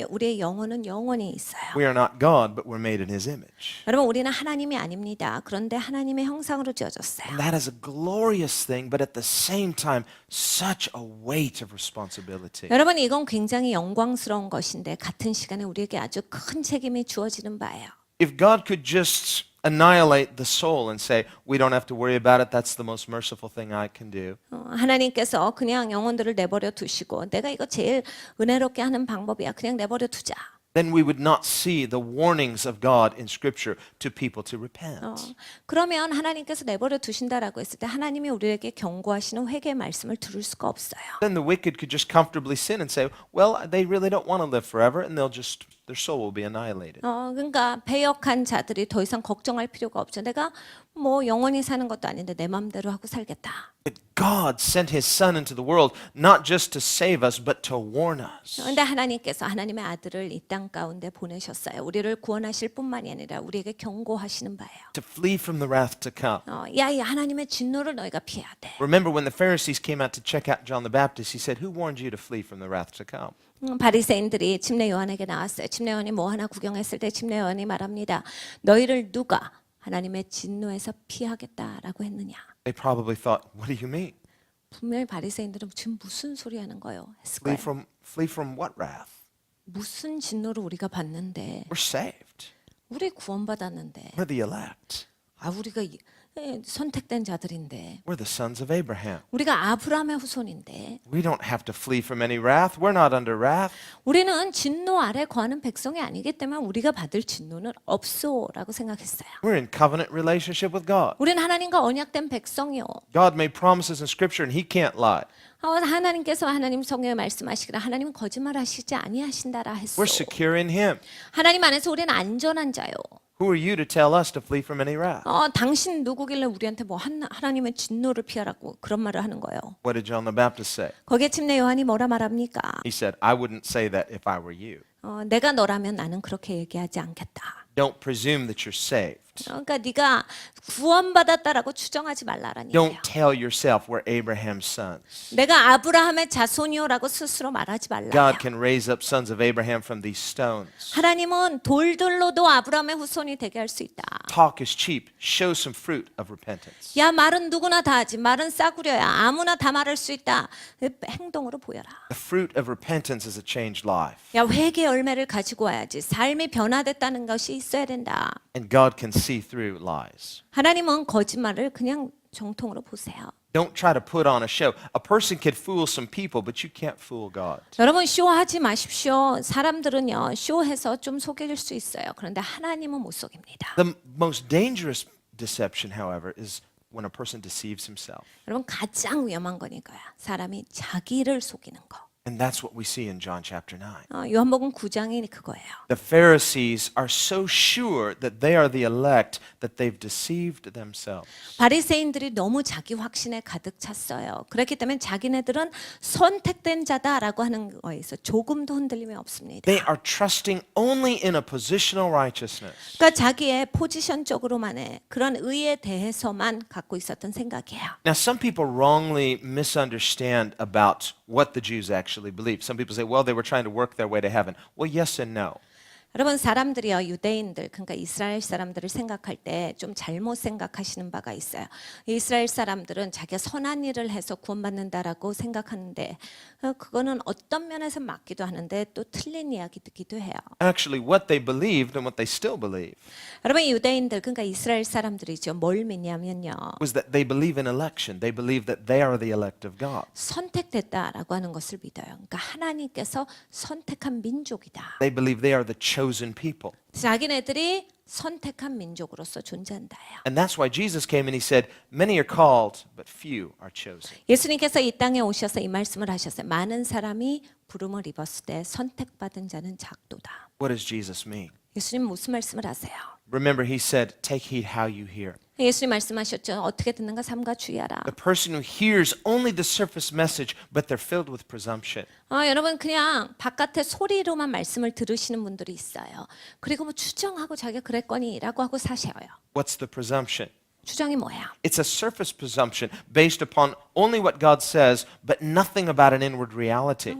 우리의 영혼은 영원히 있어요. We are not God, but we're made in His image. 여러분 우리는 하나님이 아닙니다. 그런데 하나님의 형상으로 지어졌어요. And that is a glorious thing, but at the same time, such a weight of responsibility. 여러분 이건 굉장히 영광스러운 것인데 같은 시간에 우리에게 아주 큰 책임이 주어지는 바예요. If God could just annihilate the soul and say, we don't have to worry about it, that's the most merciful thing I can do. 하나님께서 그냥 영혼들을 내버려 두시고 내가 이거 제일 은혜롭게 하는 방법이야. 그냥 내버려 두자. Then we would not see the warnings of God in Scripture to people to repent. 그러면 하나님께서 내버려 두신다라고 했을 때 하나님이 우리에게 경고하시는 회개의 말씀을 들을 수가 없어요. Then the wicked could just comfortably sin and say, well, they really don't want to live forever, and their soul will be annihilated. 그러니까 배역한 자들이 더 이상 걱정할 필요가 없죠. 내가 뭐 영원히 사는 것도 아닌데 내 맘대로 하고 살겠다. But God sent His Son into the world not just to save us, but to warn us. 그런데 하나님께서 하나님의 아들을 이 땅 가운데 보내셨어요. 우리를 구원하실 뿐만이 아니라 우리에게 경고하시는 바예요. To flee from the wrath to come. 이 하나님의 진노를 너희가 피해야 돼. Remember when the Pharisees came out to check out John the Baptist, he said, who warned you to flee from the wrath to come? 바리새인들이 침례 요한에게 나왔어요. 침례 요한이 뭐 하나 구경했을 때 침례 요한이 말합니다. 너희를 누가 하나님의 진노에서 피하겠다라고 했느냐? They probably thought, what do you mean? 분명히 바리새인들은 지금 무슨 소리 하는 거예요? 했을 거예요. Flee from what wrath? 무슨 진노를 우리가 받는데? We're saved. 우리 구원받았는데. We're the elect. 우리가 선택된 자들인데. We're the sons of Abraham. 우리가 아브라함의 후손인데. We don't have to flee from any wrath. We're not under wrath. 우리는 진노 아래 거하는 백성이 아니기 때문에 우리가 받을 진노는 없소라고 생각했어요. We're in covenant relationship with God. 우리는 하나님과 언약된 백성이요. God made promises in Scripture and He can't lie. 하나님께서 하나님 성경에 말씀하시기를 하나님은 거짓말하시지 아니하신다라 했소. We're secure in Him. 하나님 안에서 우리는 안전한 자요. Who are you to tell us to flee from any wrath? 당신 누구길래 우리한테 뭐 하나님의 진노를 피하라고 그런 말을 하는 거예요. What did John the Baptist say? 거기에 침례 요한이 뭐라 말합니까? He said, I wouldn't say that if I were you. 내가 너라면 나는 그렇게 얘기하지 않겠다. Don't presume that you're saved. 그러니까 네가 구원받았다라고 추정하지 말라라는 얘기예요. Don't tell yourself we're Abraham's sons. 내가 아브라함의 자손이요라고 스스로 말하지 말라요. God can raise up sons of Abraham from these stones. 하나님은 돌들로도 아브라함의 후손이 되게 할 수 있다. Talk is cheap. Show some fruit of repentance. 야, 말은 누구나 다 하지. 말은 싸구려야. 아무나 다 말할 수 있다. 행동으로 보여라. The fruit of repentance is a changed life. 야, 회개 열매를 가지고 와야지. 삶이 변화됐다는 것이 있어야 된다. And God can see through lies. 하나님은 거짓말을 그냥 정통으로 보세요. Don't try to put on a show. A person can fool some people, but you can't fool God. 여러분 쇼하지 마십시오. 사람들은요 쇼해서 좀 속일 수 있어요. 그런데 하나님은 못 속입니다. The most dangerous deception, however, is when a person deceives himself. 여러분 가장 위험한 건 이거야. 사람이 자기를 속이는 거. And that's what we see in John chapter 9. 요한복음 9장이 그거예요. The Pharisees are so sure that they are the elect that they've deceived themselves. 바리새인들이 너무 자기 확신에 가득 찼어요. 그렇기 때문에 자기네들은 선택된 자다라고 하는 거에 있어 조금도 흔들림이 없습니다. They are trusting only in a positional righteousness. 그러니까 자기의 포지션적으로만의 그런 의에 대해서만 갖고 있었던 생각이에요. Now, some people wrongly misunderstand about what the Jews actually believed. Some people say, well, they were trying to work their way to heaven. Well, yes and no. 여러분 사람들이요 유대인들 그러니까 이스라엘 사람들을 생각할 때 좀 잘못 생각하시는 바가 있어요. 이스라엘 사람들은 자기가 선한 일을 해서 구원받는다라고 생각하는데 그거는 어떤 면에서 맞기도 하는데 또 틀린 이야기이기도 해요. Actually, what they believed and what they still believe 여러분 유대인들 그러니까 이스라엘 사람들이죠. 뭘 믿냐면요. was that they believe in election. They believe that they are the elect of God. 선택됐다라고 하는 것을 믿어요. 그러니까 하나님께서 선택한 민족이다. They believe they are the chosen people. 자기네들이 선택한 민족으로서 존재한다요. And that's why Jesus came and he said, many are called, but few are chosen. 예수님께서 이 땅에 오셔서 이 말씀을 하셨어요. 많은 사람이 부름을 입었을 때 선택받은 자는 작도다. What does Jesus mean? 예수님 무슨 말씀을 하세요? Remember, he said, take heed how you hear. 예수님 말씀하셨죠. 어떻게 듣는가 삼가 주의하라. The person who hears only the surface message, but they're filled with presumption. 여러분 그냥 바깥의 소리로만 말씀을 들으시는 분들이 있어요. 그리고 뭐 추정하고 자기가 그랬거니라고 하고 사셔요. What's the presumption? 추정이 뭐야? It's a surface presumption based upon only what God says, but nothing about an inward reality.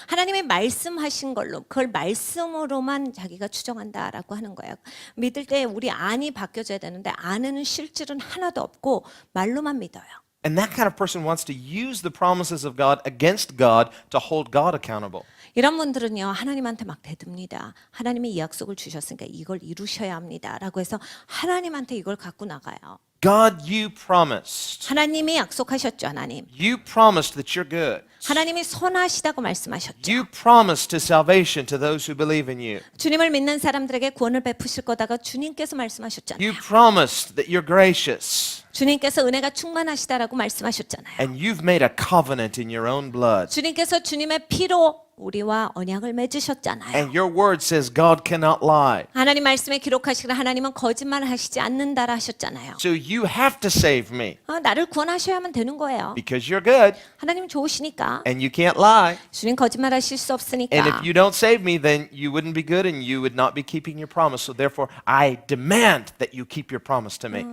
하나님의 말씀하신 걸로 그걸 말씀으로만 자기가 추정한다라고 하는 거예요. 믿을 때 우리 안이 바뀌어져야 되는데 안에는 실질은 하나도 없고 말로만 믿어요. And that kind of person wants to use the promises of God against God to hold God accountable. 이런 분들은요 하나님한테 막 대듭니다. 하나님이 이 약속을 주셨으니까 이걸 이루셔야 합니다라고 해서 하나님한테 이걸 갖고 나가요. God, you promised. 하나님이 약속하셨죠. 하나님. You promised that you're good. 하나님이 선하시다고 말씀하셨죠. You promised to salvation to those who believe in you. 주님을 믿는 사람들에게 구원을 베푸실 거다가 주님께서 말씀하셨잖아요. You promised that you're gracious. 주님께서 은혜가 충만하시다라고 말씀하셨잖아요. And you've made a covenant in your own blood. 주님께서 주님의 피로 우리와 언약을 맺으셨잖아요. And your word says God cannot lie. 하나님 말씀에 기록하시기를 하나님은 거짓말을 하시지 않는다라 하셨잖아요. So you have to save me 나를 구원하셔야만 되는 거예요. because you're good 하나님 좋으시니까. and you can't lie. 주님 거짓말하실 수 없으니까. And if you don't save me, then you wouldn't be good and you would not be keeping your promise. So therefore, I demand that you keep your promise to me.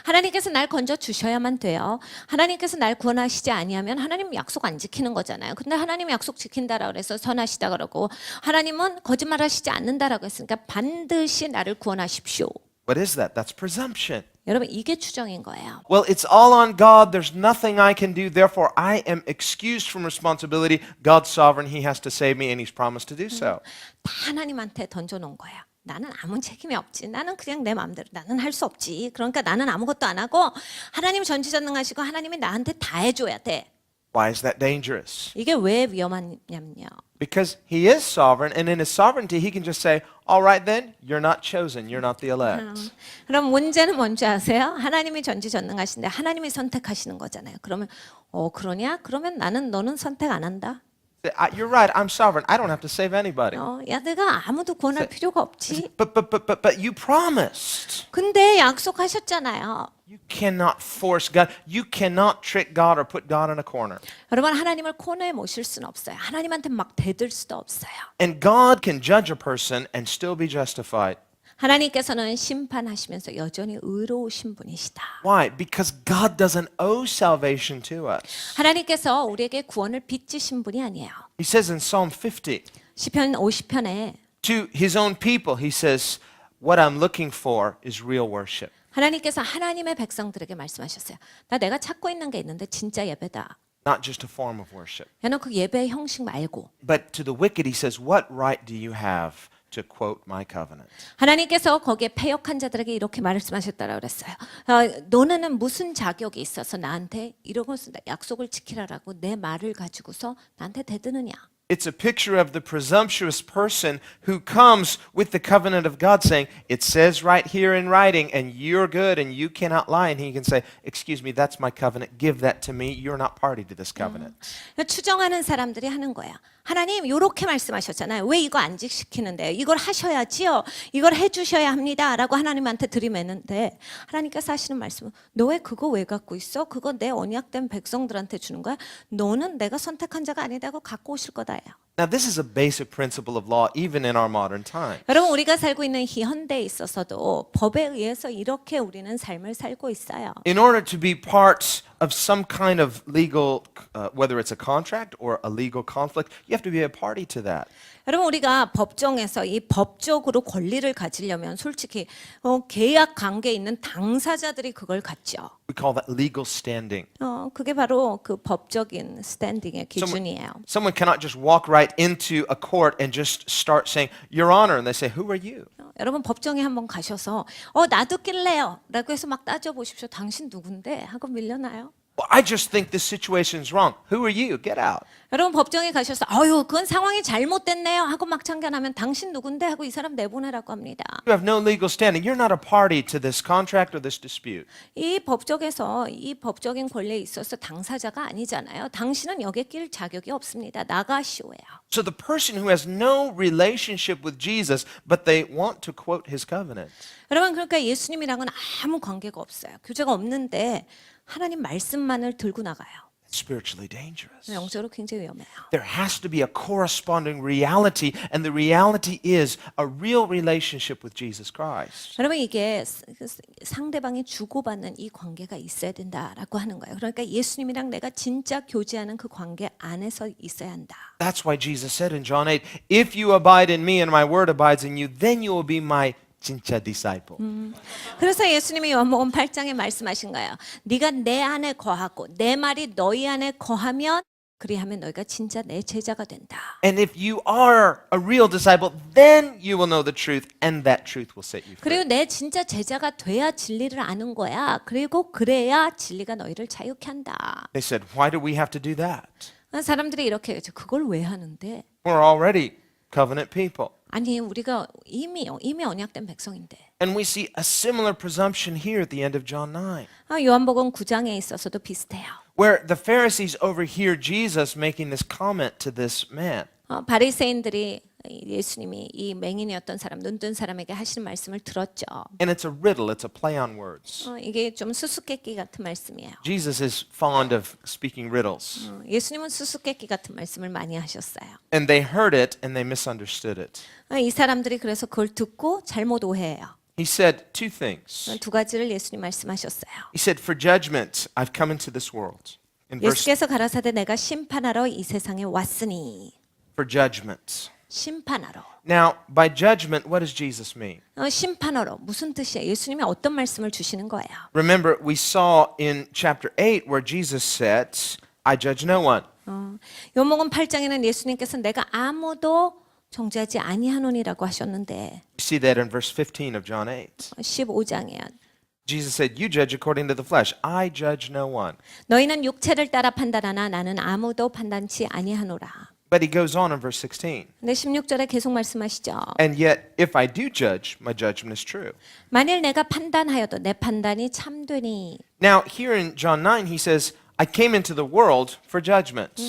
하나님께서 날 건져 주셔야만 돼요. 하나님께서 날 구원하시지 아니하면 하나님 약속 안 지키는 거잖아요. 근데 하나님 약속 지킨다라고 해서 선하시다 그러고 하나님은 거짓말하시지 않는다라고 했으니까 반드시 나를 구원하십시오. What is that? That's presumption. 여러분 이게 추정인 거예요. Well, it's all on God. There's nothing I can do. Therefore, I am excused from responsibility. God's sovereign. He has to save me and he's promised to do so. 다 하나님한테 던져놓은 거예요. 나는 아무 책임이 없지. 나는 그냥 내 마음대로. 나는 할 수 없지. 그러니까 나는 아무것도 안 하고 하나님 전지전능하시고 하나님이 나한테 다 해줘야 돼. Why is that dangerous? 이게 왜 위험하냐면요. Because he is sovereign, and in his sovereignty, he can just say, all right then, you're not chosen, you're not the elect. 그럼 문제는 뭔지 아세요? 하나님이 전지전능하신데 하나님이 선택하시는 거잖아요. 그러면 그러냐? 그러면 너는 선택 안 한다. You're right, I'm sovereign. I don't have to save anybody. 야 내가 아무도 구원할 필요가 없지. But you promised. 근데 약속하셨잖아요. You cannot force God. You cannot trick God or put God in a corner. 여러분 하나님을 코너에 모실 수는 없어요. 하나님한테 막 대들 수도 없어요. And God can judge a person and still be justified. 하나님께서는 심판하시면서 여전히 의로우신 분이시다. Why? Because God doesn't owe salvation to us. 하나님께서 우리에게 구원을 빚지신 분이 아니에요. He says in Psalm 50, 시편 50편에 to his own people, he says, what I'm looking for is real worship. 하나님께서 하나님의 백성들에게 말씀하셨어요. 내가 찾고 있는 게 있는데 진짜 예배다. Not just a form of worship. 야너 그 예배의 형식 말고. But to the wicked, he says, what right do you have to quote my covenant? 하나님께서 거기에 패역한 자들에게 이렇게 말씀하셨다라고 그랬어요. 너네는 무슨 자격이 있어서 나한테 이러고 약속을 지키라라고 내 말을 가지고서 나한테 대드느냐. It's a picture of the presumptuous person who comes with the covenant of God saying, it says right here in writing, and you're good and you cannot lie. And he can say, excuse me, that's my covenant. Give that to me. You're not party to this covenant. 추정하는 사람들이 하는 거야. 하나님 이렇게 말씀하셨잖아요. 왜 이거 안 지키는데요? 이걸 하셔야지요. 이걸 해주셔야 합니다. 라고 하나님한테 들이매는데 하나님께서 하시는 말씀은 너 왜 그거 왜 갖고 있어? 그거 내 언약된 백성들한테 주는 거야. 너는 내가 선택한 자가 아니다고 갖고 오실 거다요. Now, this is a basic principle of law, even in our modern time. 여러분 우리가 살고 있는 이 현대에 있어서도 법에 의해서 이렇게 우리는 삶을 살고 있어요. In order to be part of some kind of legal, whether it's a contract or a legal conflict, you have to be a party to that. 여러분 우리가 법정에서 이 법적으로 권리를 가지려면 솔직히 계약 관계에 있는 당사자들이 그걸 갖죠. We call that legal standing. 그게 바로 그 법적인 스탠딩의 기준이에요. Someone cannot just walk right into a court and just start saying, Your Honor, and they say, Who are you? 여러분 법정에 한번 가셔서 나도 낄래요 라고 해서 막 따져보십시오. 당신 누군데? 하고 밀려나요? Well, I just think this situation is wrong. Who are you? Get out. 여러분 법정에 가셔서 그건 상황이 잘못됐네요 하고 막 참견하면 당신 누군데? 하고 이 사람 내보내라고 합니다. You have no legal standing. You're not a party to this contract or this dispute. 이 법적에서 이 법적인 권리에 있어서 당사자가 아니잖아요. 당신은 여기에 낄 자격이 없습니다. 나가시오예요. So the person who has no relationship with Jesus, but they want to quote his covenant. 여러분 그러니까 예수님이랑은 아무 관계가 없어요. 교제가 없는데 하나님 말씀만을 들고 나가요. Spiritually dangerous. 영적으로 굉장히 위험해요. There has to be a corresponding reality, and the reality is a real relationship with Jesus Christ. 여러분 이게 상대방이 주고받는 이 관계가 있어야 된다라고 하는 거예요. 그러니까 예수님이랑 내가 진짜 교제하는 그 관계 안에서 있어야 한다. That's why Jesus said in John 8, If you abide in me and my word abides in you, then you will be my 진짜 disciple. 그래서 예수님이 요한복음 8장에 말씀하신 거예요. 네가 내 안에 거하고 내 말이 너희 안에 거하면 그리하면 너희가 진짜 내 제자가 된다. And if you are a real disciple, then you will know the truth, and that truth will set you free. 그리고 내 진짜 제자가 돼야 진리를 아는 거야. 그리고 그래야 진리가 너희를 자유케 한다. They said, Why do we have to do that? 사람들이 이렇게 얘기하죠. 그걸 왜 하는데? We're already covenant people. 아니 우리가 이미 언약된 백성인데. And we see a similar presumption here at the end of John 9, 요한복음 9장에 있어서도 비슷해요. where the Pharisees overhear Jesus making this comment to this man. 바리새인들이 예수님이 이 맹인이었던 사람, 눈뜬 사람에게 하시는 말씀을 들었죠. And it's a riddle, it's a play on words. 이게 좀 수수께끼 같은 말씀이에요. Jesus is fond of speaking riddles. 예수님은 수수께끼 같은 말씀을 많이 하셨어요. And they heard it and they misunderstood it. 이 사람들이 그래서 그걸 듣고 잘못 오해해요. He said two things. 두 가지를 예수님 말씀하셨어요. He said, For judgment, I've come into this world. In verse, 예수께서 가라사대 내가 심판하러 이 세상에 왔으니. for judgment. 심판하러. Now, by judgment, what does Jesus mean? 심판하러 무슨 뜻이에요? 예수님이 어떤 말씀을 주시는 거예요? Remember, we saw in chapter 8 where Jesus said, I judge no one. 요한복음 8장에는 예수님께서 내가 아무도 정죄하지 아니하노니라고 하셨는데 You see that in verse 15 of John 8. 15장에요. Jesus said, You judge according to the flesh. I judge no one. 너희는 육체를 따라 판단하나 나는 아무도 판단치 아니하노라. But he goes on in verse 16. 근데 16절에 계속 말씀하시죠. And yet, if I do judge, my judgment is true. 만일 내가 판단하여도 내 판단이 참되니. Now, here in John 9, he says, I came into the world for judgment.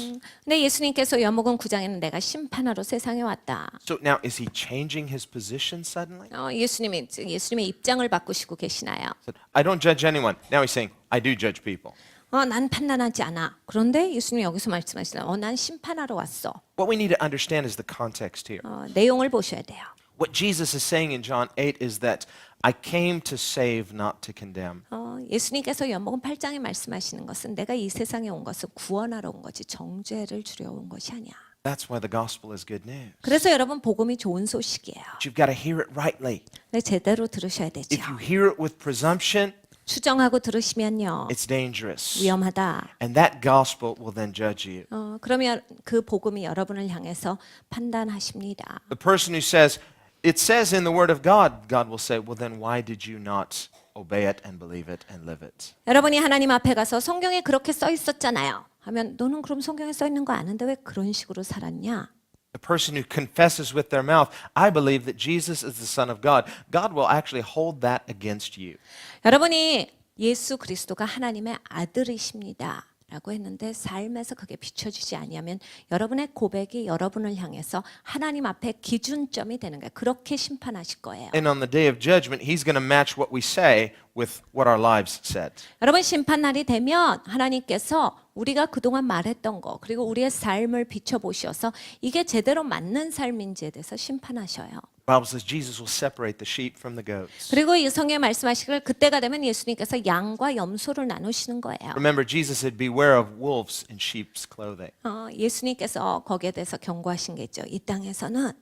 근데 예수님께서 요한복음 9장에는 내가 심판하러 세상에 왔다. So now, is he changing his position suddenly? 예수님의 입장을 바꾸시고 계시나요? I don't judge anyone. Now he's saying, I do judge people. 난 판단하지 않아. 그런데 예수님 여기서 말씀하시나? 난 심판하러 왔어. What we need to understand is the context here. 내용을 보셔야 돼요. What Jesus is saying in John 8 is that I came to save, not to condemn. 예수님께서 연복음 8장에 말씀하시는 것은 내가 이 세상에 온 것은 구원하러 온 거지 정죄를 주려 온 것이 아니야. That's why the gospel is good news. 그래서 여러분 복음이 좋은 소식이에요. But you've got to hear it rightly. 네, 제대로 들으셔야 되죠. If you hear it with presumption, 추정하고 들으시면요 it's dangerous. 위험하다. And that gospel will then judge you. 그러면 그 복음이 여러분을 향해서 판단하십니다. The person who says, it says in the word of God, God will say, well, then why did you not obey it and believe it and live it? 여러분이 하나님 앞에 가서 성경에 그렇게 써 있었잖아요. 하면 너는 그럼 성경에 써 있는 거 아는데 왜 그런 식으로 살았냐? The person who confesses with their mouth, I believe that Jesus is the Son of God, God will actually hold that against you. 여러분이 예수 그리스도가 하나님의 아들이십니다. 라고 했는데 삶에서 그게 비춰지지 아니하면 여러분의 고백이 여러분을 향해서 하나님 앞에 기준점이 되는 거예요. 그렇게 심판하실 거예요. And on the day of judgment, He's going to match what we say with what our lives said. 여러분 심판날이 되면 하나님께서 우리가 그동안 말했던 거 그리고 우리의 삶을 비춰보셔서 이게 제대로 맞는 삶인지에 대해서 심판하셔요. The Bible says Jesus will separate the sheep from the goats. 그리고 이 성경에 말씀하시길 그때가 되면 예수님께서 양과 염소를 나누시는 거예요. Remember, Jesus said, beware of wolves in sheep's clothing. 예수님께서 거기에 대해서 경고하신 게 있죠. 이 땅에서는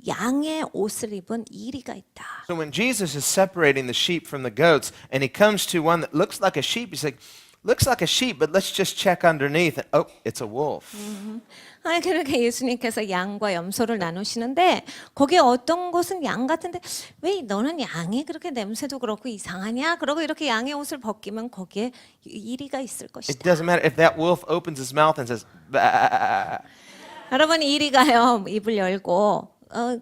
양의 옷을 입은 이리가 있다. So when Jesus is separating the sheep from the goats, and He comes to one that looks like a sheep, He's like, looks like a sheep, but let's just check underneath. And, oh, it's a wolf. 그렇게 예수님께서 양과 염소를 나누시는데 거기에 어떤 곳은 양 같은데 왜 너는 양이 그렇게 냄새도 그렇고 이상하냐? 그러고 이렇게 양의 옷을 벗기면 거기에 이리가 있을 It 것이다. doesn't matter if that wolf opens his mouth and says, bah. 여러분 이리가요 입을 열고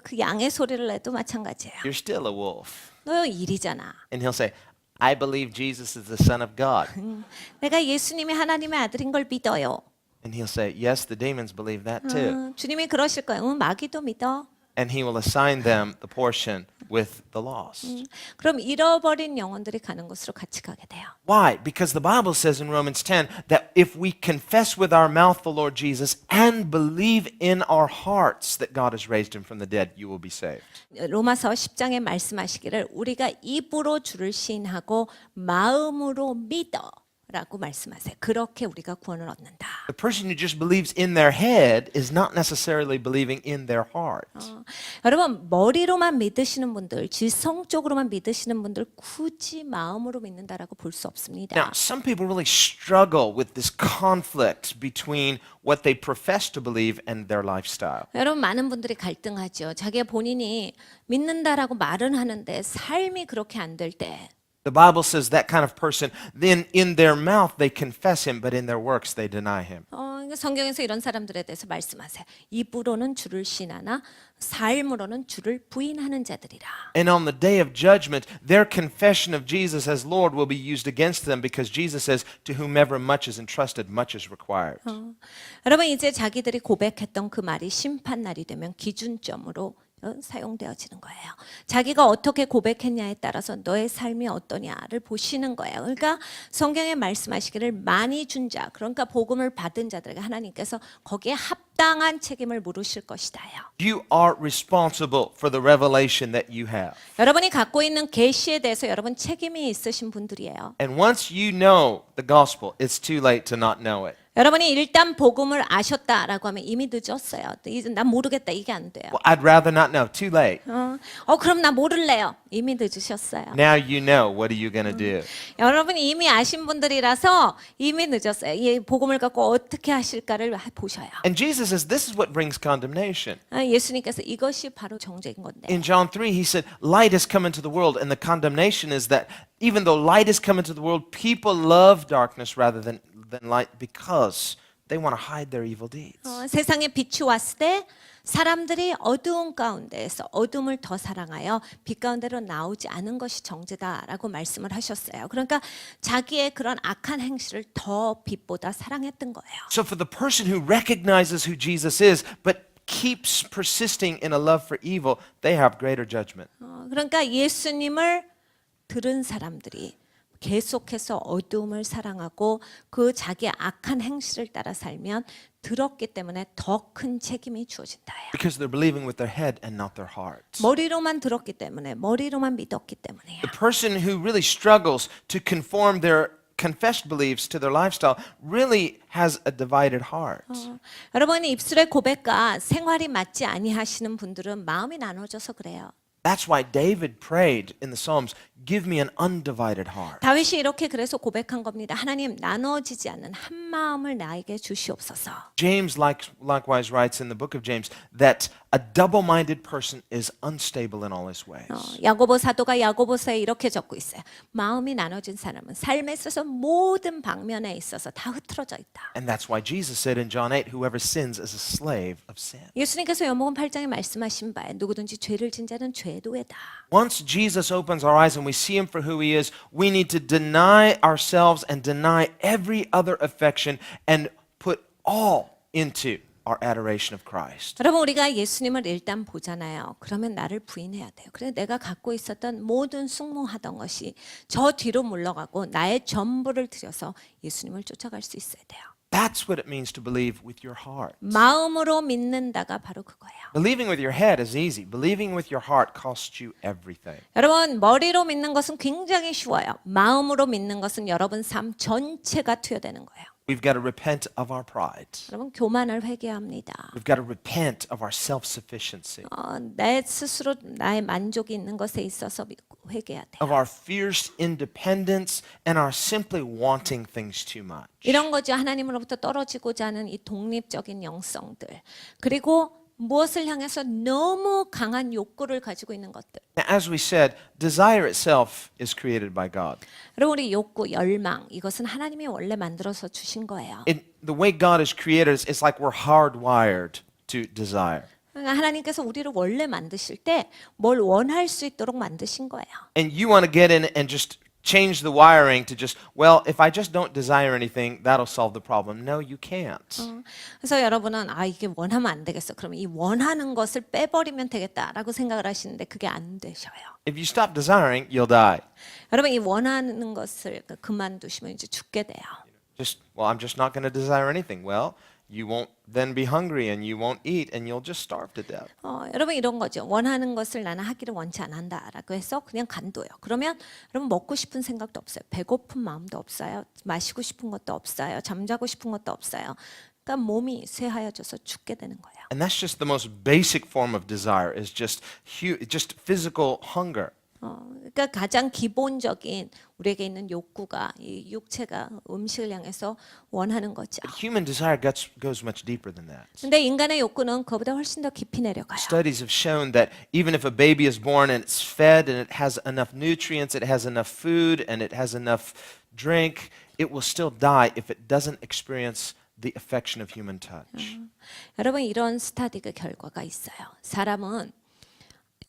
그 양의 소리를 내도 마찬가지예요. You're still a wolf. 너 이리잖아. And he'll say, I believe Jesus is the Son of God. 내가 예수님이 하나님의 아들인 걸 믿어요. And he'll say, yes, the demons believe that too. 주님이 그러실 거예요. 마귀도 믿어. And he will assign them the portion with the lost. 그럼 잃어버린 영혼들이 가는 곳으로 같이 가게 돼요. Why? Because the Bible says in Romans 10 that if we confess with our mouth the Lord Jesus and believe in our hearts that God has raised him from the dead, you will be saved. 로마서 10장에 말씀하시기를 우리가 입으로 주를 시인하고 마음으로 믿어 라고 말씀하세요. 그렇게 우리가 구원을 얻는다. The person who just believes in their head is not necessarily believing in their heart. 여러분 머리로만 믿으시는 분들, 지성적으로만 믿으시는 분들 굳이 마음으로 믿는다라고 볼 수 없습니다. Now, some people really struggle with this conflict between what they profess to believe and their lifestyle. 여러분 많은 분들이 갈등하죠. 자기가 본인이 믿는다라고 말은 하는데 삶이 그렇게 안 될 때. The Bible says that kind of person, then in their mouth they confess him, but in their works they deny him. 성경에서 이런 사람들에 대해서 말씀하세요. 입으로는 주를 신하나 삶으로는 주를 부인하는 자들이라. And on the day of judgment, their confession of Jesus as Lord will be used against them because Jesus says, to whomever much is entrusted, much is required. 여러분 이제 자기들이 고백했던 그 말이 심판날이 되면 기준점으로 사용되어지는 거예요. 자기가 어떻게 고백했냐에 따라서 너의 삶이 어떠냐를 보시는 거예요. 그러니까 성경에 말씀하시기를 많이 준 자, 그러니까 복음을 받은 자들에게 하나님께서 거기에 합당한 책임을 물으실 것이다요. You are responsible for the revelation that you have. 여러분이 갖고 있는 계시에 대해서 여러분 책임이 있으신 분들이에요. And once you know the gospel, it's too late to not know it. 여러분이 일단 복음을 아셨다라고 하면 이미 늦었어요. 이제 난 모르겠다 이게 안 돼요. Well, I'd rather not know. Too late. 그럼 나 모를래요. 이미 늦으셨어요. Now you know. What are you going to do? 여러분이 이미 아신 분들이라서 이미 늦었어요. 이 복음을 갖고 어떻게 하실까를 보셔요. And Jesus says this is what brings condemnation. 예수님께서 이것이 바로 정죄인 건데. In John 3, he said, light has come into the world, and the condemnation is that even though light has come into the world, people love darkness rather than light because they want to hide their evil deeds. 세상에 빛이 왔을 때 사람들이 어두운 가운데에서 어둠을 더 사랑하여 빛 가운데로 나오지 않은 것이 정죄다라고 말씀을 하셨어요. 그러니까 자기의 그런 악한 행실을 더 빛보다 사랑했던 거예요. So for the person who recognizes who Jesus is, but keeps persisting in a love for evil, they have greater judgment. 그러니까 예수님을 들은 사람들이 계속해서 어두움을 사랑하고 그 자기의 악한 행실을 따라 살면 들었기 때문에 더 큰 책임이 주어진다예요. Because they're believing with their head and not their heart. 머리로만 들었기 때문에, 머리로만 믿었기 때문이에요. The person who really struggles to conform their confessed beliefs to their lifestyle really has a divided heart. 여러분, 입술의 고백과 생활이 맞지 아니하시는 분들은 마음이 나눠져서 그래요. That's why David prayed in the Psalms, give me an undivided heart. 다윗이 이렇게 그래서 고백한 겁니다. 하나님, 나눠지지 않는 한 마음을 나에게 주시옵소서. James likewise writes in the book of James that a double-minded person is unstable in all his ways. 야고보 사도가 야고보서에 이렇게 적고 있어요. 마음이 나눠진 사람은 삶에 있어서 모든 방면에 있어서 다 흐트러져 있다. And that's why Jesus said in John 8, whoever sins is a slave of sin. 예수님께서 요한복음 8장에 말씀하신 바에 누구든지 죄를 진 자는 죄의 노예다. Once Jesus opens our eyes and we see him for who he is, we need to deny ourselves and deny every other affection and put all into our adoration of Christ. 여러분, 우리가 예수님을 일단 보잖아요. 그러면 나를 부인해야 돼요. 그래서 내가 갖고 있었던 모든 숙모하던 것이 저 뒤로 물러가고 나의 전부를 들여서 예수님을 쫓아갈 수 있어야 돼요. That's what it means to believe with your heart. 마음으로 믿는다가 바로 그거예요. Believing with your head is easy. Believing with your heart costs you everything. 여러분, 머리로 믿는 것은 굉장히 쉬워요. 마음으로 믿는 것은 여러분 삶 전체가 투여되는 거예요. We've got to repent of our pride. 여러분, 교만을 회개합니다. We've got to repent of our self-sufficiency, 내 스스로 나의 만족이 있는 것에 있어서 회개해야 돼요. of our fierce independence and our simply wanting things too much. 이런 거죠. 하나님으로부터 떨어지고자 하는 이 독립적인 영성들. 그리고 무엇을 향해서 너무 강한 욕구를 가지고 있는 것들. Now, as we said, desire itself is created by God. 여러분, 우리 욕구, 열망 이것은 하나님이 원래 만들어서 주신 거예요. The way God has created us, it's like we're hardwired to desire. 그러니까 하나님께서 우리를 원래 만드실 때 뭘 원할 수 있도록 만드신 거예요. And you want to get in and just change the wiring to just, well, if I just don't desire anything, that'll solve the problem. No, you can't. 그래서 여러분은 이게 원하면 안 되겠어. 그러면 이 원하는 것을 빼버리면 되겠다라고 생각을 하시는데 그게 안 되셔요. If you stop desiring, you'll die. 여러분, 이 원하는 것을 그만두시면 이제 죽게 돼요. Just, well, I'm just not going to desire anything. Well, you won't then be hungry and you won't eat and you'll just starve to death. 여러분, 이런 거죠. 원하는 것을 나는 하기를 원치 않는다라고 해서 그냥 간도요. 그러면 여러분 먹고 싶은 생각도 없어요. 배고픈 마음도 없어요. 마시고 싶은 것도 없어요. 잠자고 싶은 것도 없어요. 그러니까 몸이 쇠하여져서 죽게 되는 거예요. And that's just the most basic form of desire is just physical hunger. 그러니까 가장 기본적인 우리에게 있는 욕구가 이 육체가 음식을 향해서 원하는 거죠. But human desire goes much deeper than that. 근데 인간의 욕구는 그보다 훨씬 더 깊이 내려가요. Studies have shown that even if a baby is born and it's fed and it has enough nutrients, it has enough food, and it has enough drink, it will still die if it doesn't experience the affection of human touch. 여러분, 이런 스터디 결과가 있어요. 사람은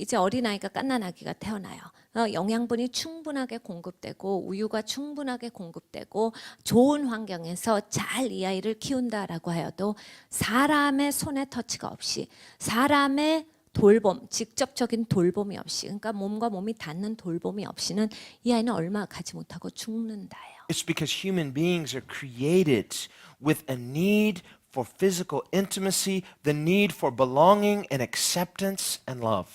이제 어린아이가 갓난아기가 태어나요. 영양분이 충분하게 공급되고 우유가 충분하게 공급되고 좋은 환경에서 잘 이 아이를 키운다라고 하여도 사람의 손의 터치가 없이 사람의 돌봄, 직접적인 돌봄이 없이 그러니까 몸과 몸이 닿는 돌봄이 없이는 이 아이는 얼마 가지 못하고 죽는다예요. It's because human beings are created with a need for physical intimacy, the need for belonging and acceptance and love.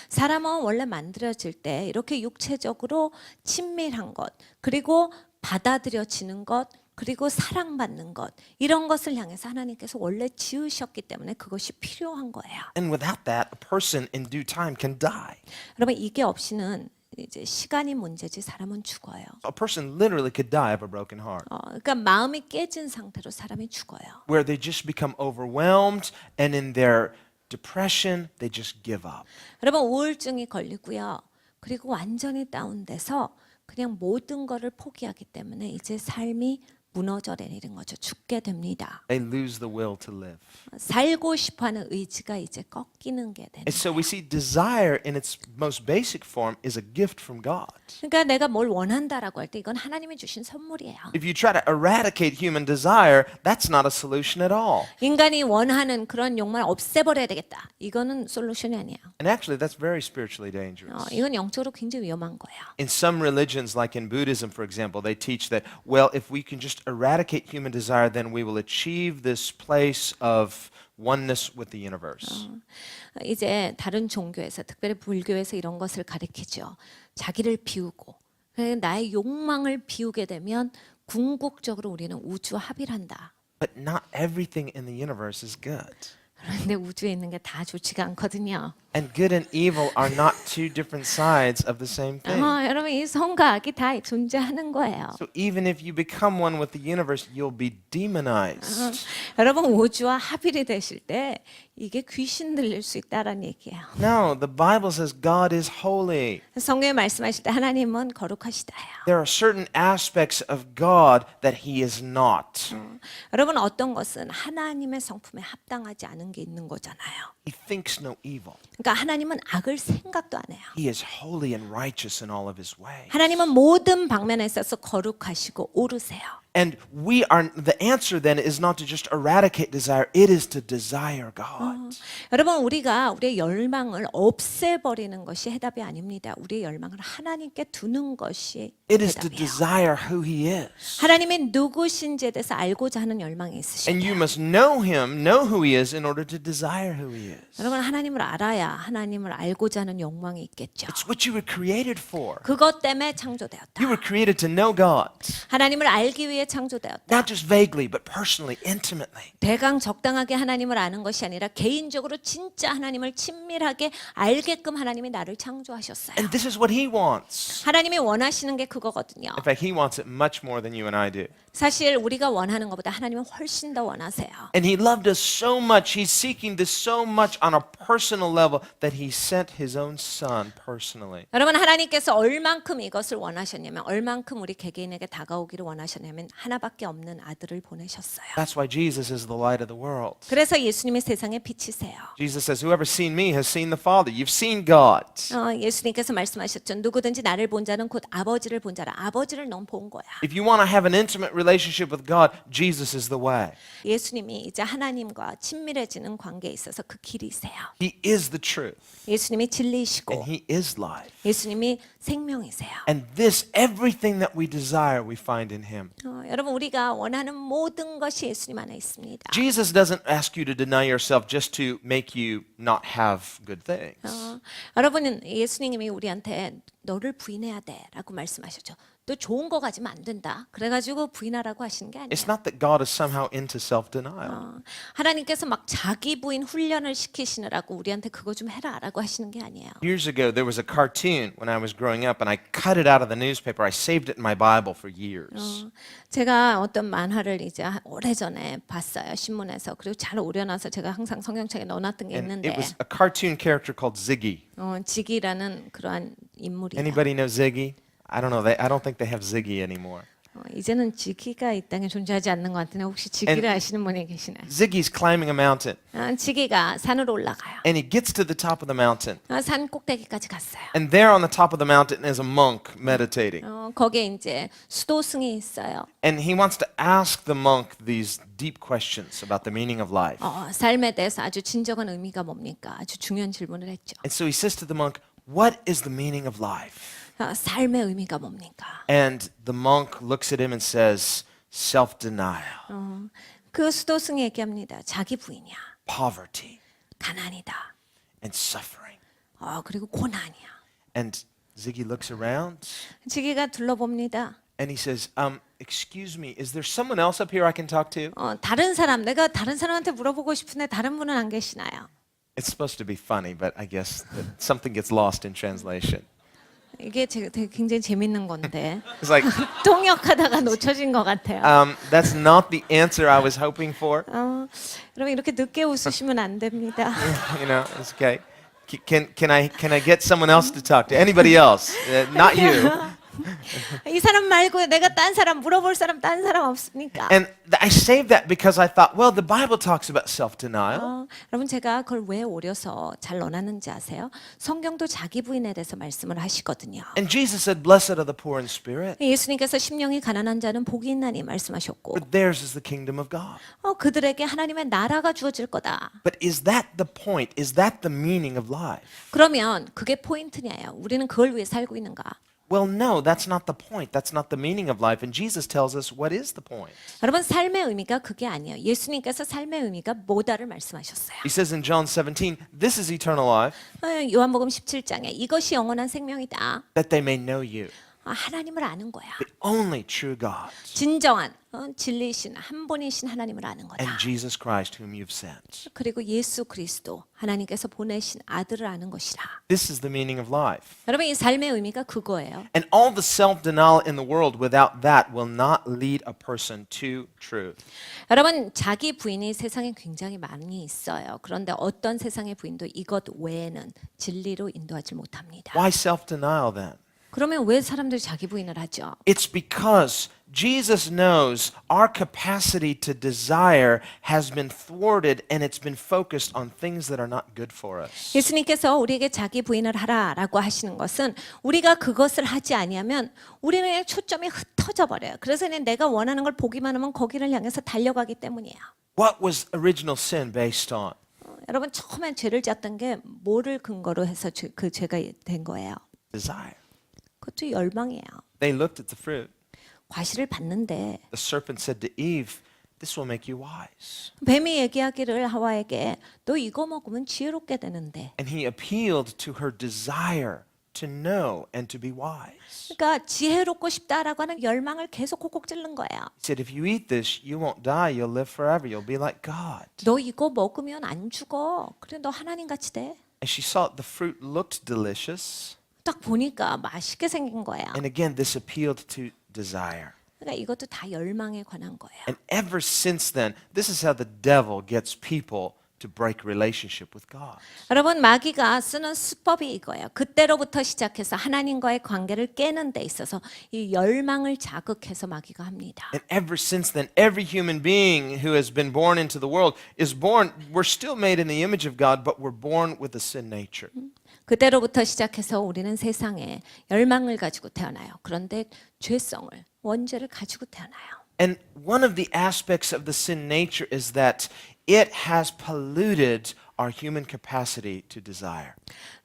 사람은 원래 만들어질 때 이렇게 육체적으로 친밀한 것, 그리고 받아들여지는 것, 그리고 사랑받는 것 이런 것을 향해서 하나님께서 원래 지으셨기 때문에 그것이 필요한 거예요. And without that, a person in due time can die. 여러분, 이게 없이는 이제 시간이 문제지 사람은 죽어요. A person literally could die of a broken heart, 그러니까 마음이 깨진 상태로 사람이 죽어요. where they just become overwhelmed and in their depression, they just give up. 여러분, 우울증이 걸리고요. 그리고 완전히 다운돼서 그냥 모든 거를 포기하기 때문에 이제 삶이 무너져 내리는 거죠. 죽게 됩니다. They lose the will to live. 살고 싶어하는 의지가 이제 꺾이는 게 되는 And so 거예요. we see desire in its most basic form is a gift from God. 그러니까 내가 뭘 원한다라고 할 때 이건 하나님이 주신 선물이에요. If you try to eradicate human desire, that's not a solution at all. 인간이 원하는 그런 욕망을 없애버려야 되겠다. 이거는 솔루션이 아니에요. And actually, that's very spiritually dangerous. 이건 영적으로 굉장히 위험한 거예요. In some religions, like in Buddhism, for example, they teach that, well, if we can just eradicate human desire, then we will achieve this place of oneness with the universe. 이제 다른 종교에서 특별히 불교에서 이런 것을 가르치죠. 자기를 비우고 그래서 나의 욕망을 비우게 되면 궁극적으로 우리는 우주 합일한다. But not everything in the universe is good. 그런데 우주에 있는 게 다 좋지가 않거든요. And good and evil are not two different sides of the same thing. 여러분 이 선과 악이 다 존재하는 거예요. So even if you become one with the universe, you'll be demonized. 여러분 우주와 합일이 되실 때 이게 귀신 들릴 수 있다라는 얘기예요. No, the Bible says God is holy. 성경에 말씀하실 때 하나님은 거룩하시다요. There are certain aspects of God that He is not. 여러분 어떤 것은 하나님의 성품에 합당하지 않은 게 있는 거잖아요. He thinks no evil. 그러니까 하나님은 악을 생각도 안 해요. He is holy and righteous in all of His ways. 하나님은 모든 방면에 있어서 거룩하시고 옳으세요. And the answer then is not to just eradicate desire, it is to desire God. 여러분 우리가 우리의 열망을 없애버리는 것이 해답이 아닙니다. 우리의 열망을 하나님께 두는 것이 It is to 해답이에요. desire who He is. 하나님이 누구신지에 대해서 알고자 하는 열망이 And you 있으시죠. must know Him, know who He is in order to desire who He is. 여러분 하나님을 알아야 하나님을 알고자 하는 욕망이 있겠죠. It's what you were created for. 그것 때문에 창조되었다. You were created to know God, 하나님을 알기 위해 창조되었다. not just vaguely, but personally, intimately. 대강 적당하게 하나님을 아는 것이 아니라 개인적으로 진짜 하나님을 친밀하게 알게끔 하나님이 나를 창조하셨어요. And this is what He wants. 하나님이 원하시는 게 그거거든요. In fact, He wants it much more than you and I do. 사실 우리가 원하는 것보다 하나님은 훨씬 더 원하세요. And He loved us so much, He's seeking this so much on a personal level that He sent His own Son personally. 여러분 하나님께서 얼만큼 이것을 원하셨냐면 얼만큼 우리 개개인에게 다가오기를 원하셨냐면 하나밖에 없는 아들을 보내셨어요. That's why Jesus is the light of the world. 그래서 예수님이 세상의 빛이세요. Jesus says, whoever's seen me has seen the Father. You've seen God. 예수님께서 말씀하셨죠. 누구든지 나를 본 자는 곧 아버지를 본 자라. 아버지를 넌 본 거야. If you want to have an intimate relationship with God, Jesus is the way. 예수님이 이제 하나님과 친밀해지는 관계에 있어서 그 길이세요. He is the truth. 예수님이 진리이시고 And He is life. 예수님이 생명이세요. And this, everything that we desire, we find in Him. 여러분 우리가 원하는 모든 것이 예수님 안에 있습니다. Jesus doesn't ask you to deny yourself just to make you not have good things. 여러분은 예수님이 우리한테 너를 부인해야 돼라고 말씀하셨죠. 또 좋은 거 가지면 안 된다. 그래가지고 부인하라고 하시는 게 아니에요. It's not that God is somehow into self-denial. 하나님께서 막 자기 부인 훈련을 시키시느라고 우리한테 그거 좀 해라라고 하시는 게 아니에요. Years ago, there was a cartoon when I was growing up, and I cut it out of the newspaper. I saved it in my Bible for years. 제가 어떤 만화를 이제 오래전에 봤어요. 신문에서. 그리고 잘 오려놔서 제가 항상 성경책에 넣어놨던 게 And 있는데 it was a cartoon character called Ziggy. 지기라는 그러한 인물이에요. Anybody know Ziggy? I don't know. I don't think they have Ziggy anymore. 이제는 지기가 이 땅에 존재하지 않는 것 같은데 혹시 지기를 아시는 분이 계시나요? Ziggy's climbing a mountain, 지기가 산으로 올라가요. and he gets to the top of the mountain. 산 꼭대기까지 갔어요. And there on the top of the mountain is a monk meditating. 거기에 이제 수도승이 있어요. And he wants to ask the monk these deep questions about the meaning of life. 삶에 대해서 아주 진정한 의미가 뭡니까? 아주 중요한 질문을 했죠. And so he says to the monk, "What is the meaning of life?" 삶의 의미가 뭡니까? And the monk looks at him and says, "Self-denial, 그 수도승이 얘기합니다. 자기 부인이야. poverty, 가난이다. and suffering." 그리고 고난이야. And Ziggy looks around 지기가 둘러봅니다. and he says, "Excuse me, is there someone else up here I can talk to?" 내가 다른 사람한테 물어보고 싶은데 다른 분은 안 계시나요? It's supposed to be funny, but I guess that something gets lost in translation. 이게 되게 굉장히 재밌는 건데 It's like, 통역하다가 놓쳐진 것 같아요. that's not the answer I was hoping for. 여러분 이렇게 늦게 웃으시면 안 됩니다. You know, it's okay. Can I get someone else to talk to? Anybody else? Not you. 이 사람 말고 내가 딴 사람 물어볼 사람 딴 사람 없습니까? And I saved that because I thought, well, the Bible talks about self-denial. 여러분 제가 그걸 왜 오려서 잘 넣어놨는지 아세요? 성경도 자기 부인에 대해서 말씀을 하시거든요. And Jesus said, blessed are the poor in spirit, 예수님께서 심령이 가난한 자는 복이 있나니 말씀하셨고 for theirs is the kingdom of God. 그들에게 하나님의 나라가 주어질 거다. But is that the point? Is that the meaning of life? 그러면 그게 포인트냐요? 우리는 그걸 위해 살고 있는가? Well, no, that's not the point. That's not the meaning of life. And Jesus tells us what is the point. 여러분 삶의 의미가 그게 아니에요. 예수님께서 삶의 의미가 뭐다를 말씀하셨어요. He says in John 17, this is eternal life, 요한복음 17장에 이것이 영원한 생명이다. that they may know you, 하나님을 아는 거야. the only true God, 진정한 진리이신 한 분이신 하나님을 아는 거다. and Jesus Christ whom you've sent. 그리고 예수 그리스도 하나님께서 보내신 아들을 아는 것이라. This is the meaning of life. 여러분 이 삶의 의미가 그거예요. And all the self-denial in the world without that will not lead a person to truth. 여러분 자기 부인이 세상에 굉장히 많이 있어요. 그런데 어떤 세상의 부인도 이것 외에는 진리로 인도하지 못합니다. Why self-denial then? 그러면 왜 사람들이 자기 부인을 하죠? It's because Jesus knows our capacity to desire has been thwarted and it's been focused on things that are not good for us. 예수님께서 우리에게 자기 부인을 하라라고 하시는 것은 우리가 그것을 하지 아니하면 우리는 초점이 흩어져 버려요. 그래서 그냥 내가 원하는 걸 보기만 하면 거기를 향해서 달려가기 때문이에요. What was original sin based on? 여러분 처음엔 죄를 지었던 게 뭐를 근거로 해서 그 죄가 된 거예요? Desire. 그것도 열망이에요. They looked at the fruit. 과실을 봤는데 The serpent said to Eve, this will make you wise. 뱀이 얘기하기를 하와에게 너 이거 먹으면 지혜롭게 되는데. And he appealed to her desire to know and to be wise. 그러니까 지혜롭고 싶다라고 하는 열망을 계속 콕콕 찌른 거예요. He said, if you eat this, you won't die. You'll live forever. You'll be like God. 너 이거 먹으면 안 죽어. 그래 너 하나님 같이 돼. And she saw the fruit looked delicious. 딱 보니까 맛있게 생긴 거야. And again, this appealed to desire. 그러니까 이것도 다 열망에 관한 거예요. And ever since then, this is how the devil gets people to break relationship with God. 여러분 마귀가 쓰는 수법이 이거예요. 그때로부터 시작해서 하나님과의 관계를 깨는 데 있어서 이 열망을 자극해서 마귀가 합니다. And ever since then, every human being who has been born into the world is born, we're still made in the image of God, but we're born with a sin nature. 그때로부터 시작해서 우리는 세상에 열망을 가지고 태어나요. 그런데 죄성을 원죄를 가지고 태어나요. And one of the aspects of the sin nature is that it has polluted our human capacity to desire.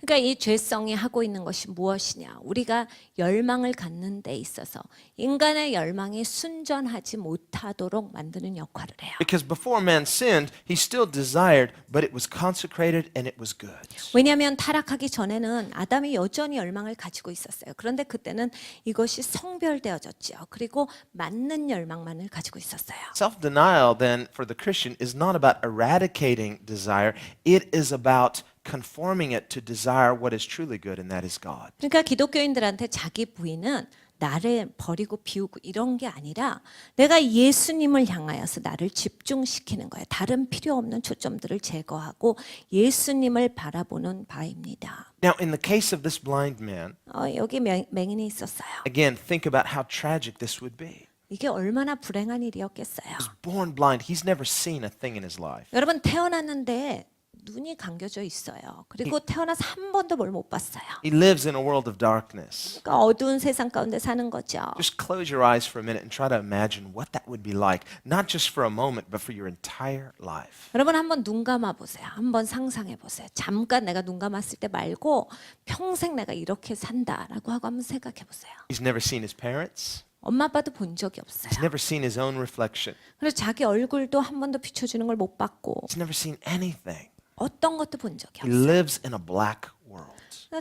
그러니까 이 죄성이 하고 있는 것이 무엇이냐? 우리가 열망을 갖는 데 있어서 인간의 열망이 순전하지 못하도록 만드는 역할을 해요. Because before man sinned, he still desired, but it was consecrated and it was good. 왜냐하면 타락하기 전에는 아담이 여전히 열망을 가지고 있었어요. 그런데 그때는 이것이 성별되어졌죠. 그리고 맞는 열망만을 가지고 있었어요. Self-denial then for the Christian is not about eradicating desire, it is about conforming it to desire what is truly good, and that is God. 그러니까 기독교인들한테 자기 부인은 나를 버리고 비우고 이런 게 아니라 내가 예수님을 향하여서 나를 집중시키는 거예요. 다른 필요 없는 초점들을 제거하고 예수님을 바라보는 바입니다. Now, in the case of this blind man, 여기 맹인이 있었어요. again, think about how tragic this would be. 이게 얼마나 불행한 일이었겠어요. He was born blind. He's never seen a thing in his life. 여러분 태어났는데 눈이 감겨져 있어요. 그리고 태어나서 한 번도 뭘 못 봤어요. He lives in a world of darkness. 그러니까 어두운 세상 가운데 사는 거죠. Just close your eyes for a minute and try to imagine what that would be like, not just for a moment, but for your entire life. 여러분 한번 눈 감아 보세요. 한번 상상해 보세요. 잠깐 내가 눈 감았을 때 말고 평생 내가 이렇게 산다라고 하고 한번 생각해 보세요. He's never seen his parents. 엄마 아빠도 본 적이 없어요. He's never seen his own reflection. 그래서 자기 얼굴도 한 번도 비춰주는 걸 못 봤고 He's never seen anything. 어떤 것도 본 적이 He 없어요. lives in a black world.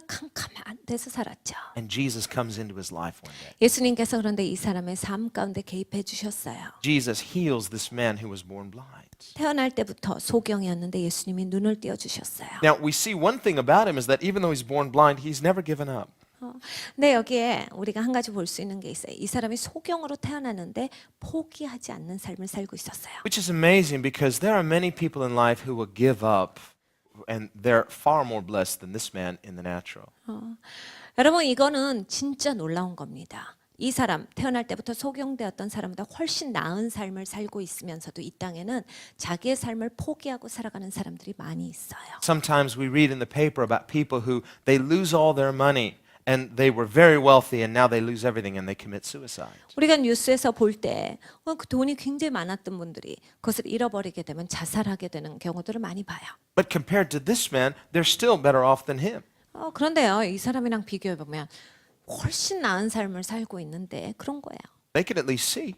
캄캄한 데서 살았죠. And Jesus comes into his life one day. 예수님께서 그런데 이 사람의 삶 가운데 개입해 주셨어요. Jesus heals this man who was born blind. 태어날 때부터 소경이었는데 예수님이 눈을 띄워 주셨어요. Now, we see one thing about him is that even though he's born blind, he's never given up. 근데 여기에 우리가 한 가지 볼 수 있는 게 있어요. 이 사람이 소경으로 태어났는데 포기하지 않는 삶을 살고 있었어요. Which is amazing because there are many people in life who will give up and they're far more blessed than this man in the natural. 여러분 이거는 진짜 놀라운 겁니다. 이 사람 태어날 때부터 소경되었던 사람보다 훨씬 나은 삶을 살고 있으면서도 이 땅에는 자기의 삶을 포기하고 살아가는 사람들이 많이 있어요. Sometimes we read in the paper about people who they lose all their money and they were very wealthy and now they lose everything and they commit suicide. 우리가 뉴스에서 볼 때 그 돈이 굉장히 많았던 분들이 그것을 잃어버리게 되면 자살하게 되는 경우들을 많이 봐요. But compared to this man, they're still better off than him. 그런데요, 이 사람이랑 비교해 보면 훨씬 나은 삶을 살고 있는데 그런 거예요. They could at least see.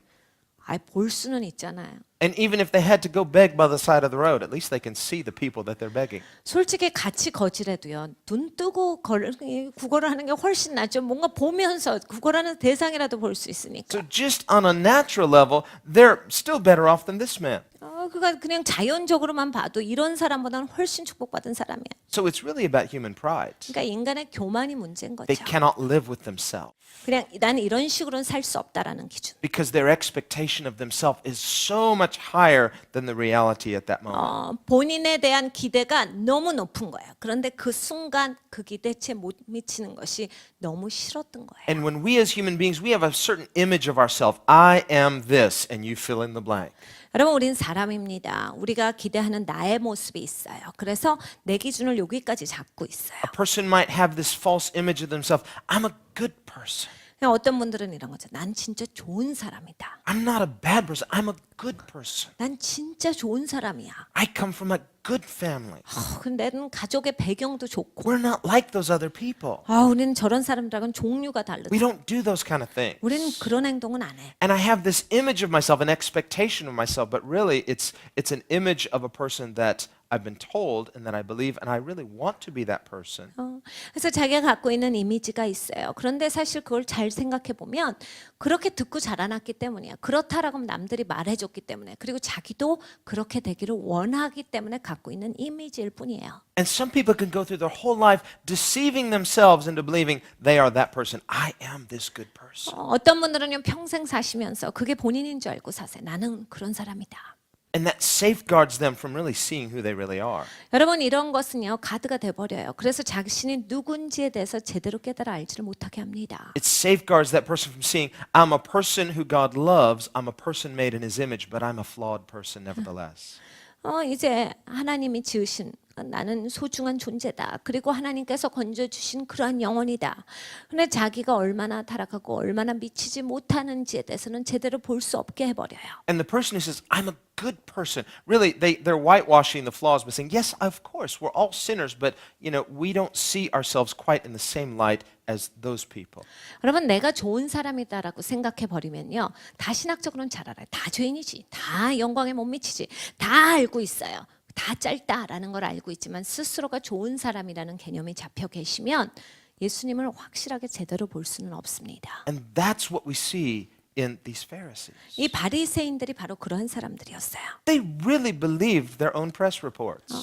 볼 수는 있잖아요. And even if they had to go beg by the side of the road, at least they can see the people that they're begging. 솔직히 같이 거지라도요. 눈 뜨고 구걸을 하는 게 훨씬 낫죠. 뭔가 보면서 구걸하는 대상이라도 볼 수 있으니까. So just on a natural level, they're still better off than this man. 그러니까 그냥 자연적으로만 봐도 이런 사람보다는 훨씬 축복받은 사람이야. So it's really about human pride. 그러니까 인간의 교만이 문제인 거죠. They cannot live with themselves 그냥 나는 이런 식으로는 살 수 없다라는 기준. because their expectation of themselves is so much higher than the reality at that moment. 본인에 대한 기대가 너무 높은 거예요. 그런데 그 순간 그 기대치에 못 미치는 것이 너무 싫었던 거예요. And when we as human beings, we have a certain image of ourselves. I am this, and you fill in the blank. 여러분 우린 사람입니다. 우리가 기대하는 나의 모습이 있어요. 그래서 내 기준을 여기까지 잡고 있어요. A person might have this false image of themselves. I'm a good person. 그냥 어떤 분들은 이런 거죠. 난 진짜 좋은 사람이다. I'm not a bad person. I'm a good person. 난 진짜 좋은 사람이야. I come from a good family. 근데 나는 가족의 배경도 좋고. We're not like those other people. 우리는 저런 사람들하고는 종류가 다르다. We don't do those kind of things. 우리는 그런 행동은 안 해. And I have this image of myself, an expectation of myself, but really it's an image of a person that I've been told and that I believe, and I really want to be that person. 그래서 자기가 갖고 있는 이미지가 있어요. 그런데 사실 그걸 잘 생각해 보면 그렇게 듣고 자라났기 때문이야. 그렇다라고 하면 남들이 말해줬기 때문에 그리고 자기도 그렇게 되기를 원하기 때문에 갖고 있는 이미지일 뿐이에요. And some people can go through their whole life deceiving themselves into believing they are that person. I am this good person. 어떤 분들은요 평생 사시면서 그게 본인인 줄 알고 사세요. 나는 그런 사람이다. And that safeguards them from really seeing who they really are. 여러분 이런 것은요 가드가 돼버려요. 그래서 자신이 누군지에 대해서 제대로 깨달아 알지를 못하게 합니다. It safeguards that person from seeing, I'm a person who God loves, I'm a person made in his image, but I'm a flawed person nevertheless. 이제 하나님이 지으신 나는 소중한 존재다. 그리고 하나님께서 건져주신 그러한 영혼이다. 근데 자기가 얼마나 타락하고 얼마나 미치지 못하는지에 대해서는 제대로 볼 수 없게 해버려요. And the person who says, I'm a good person, really, they're whitewashing the flaws by saying, yes, of course, we're all sinners, but we don't see ourselves quite in the same light as those people. 여러분 내가 좋은 사람이다라고 생각해 버리면요. 다 신학적으로는 잘 알아요. 다 죄인이지. 다 영광에 못 미치지. 다 알고 있어요. 다 짧다라는 걸 알고 있지만 스스로가 좋은 사람이라는 개념이 잡혀 계시면 예수님을 확실하게 제대로 볼 수는 없습니다. And that's what we see in these Pharisees. 이 바리새인들이 바로 그러한 사람들이었어요. They really believed their own press reports.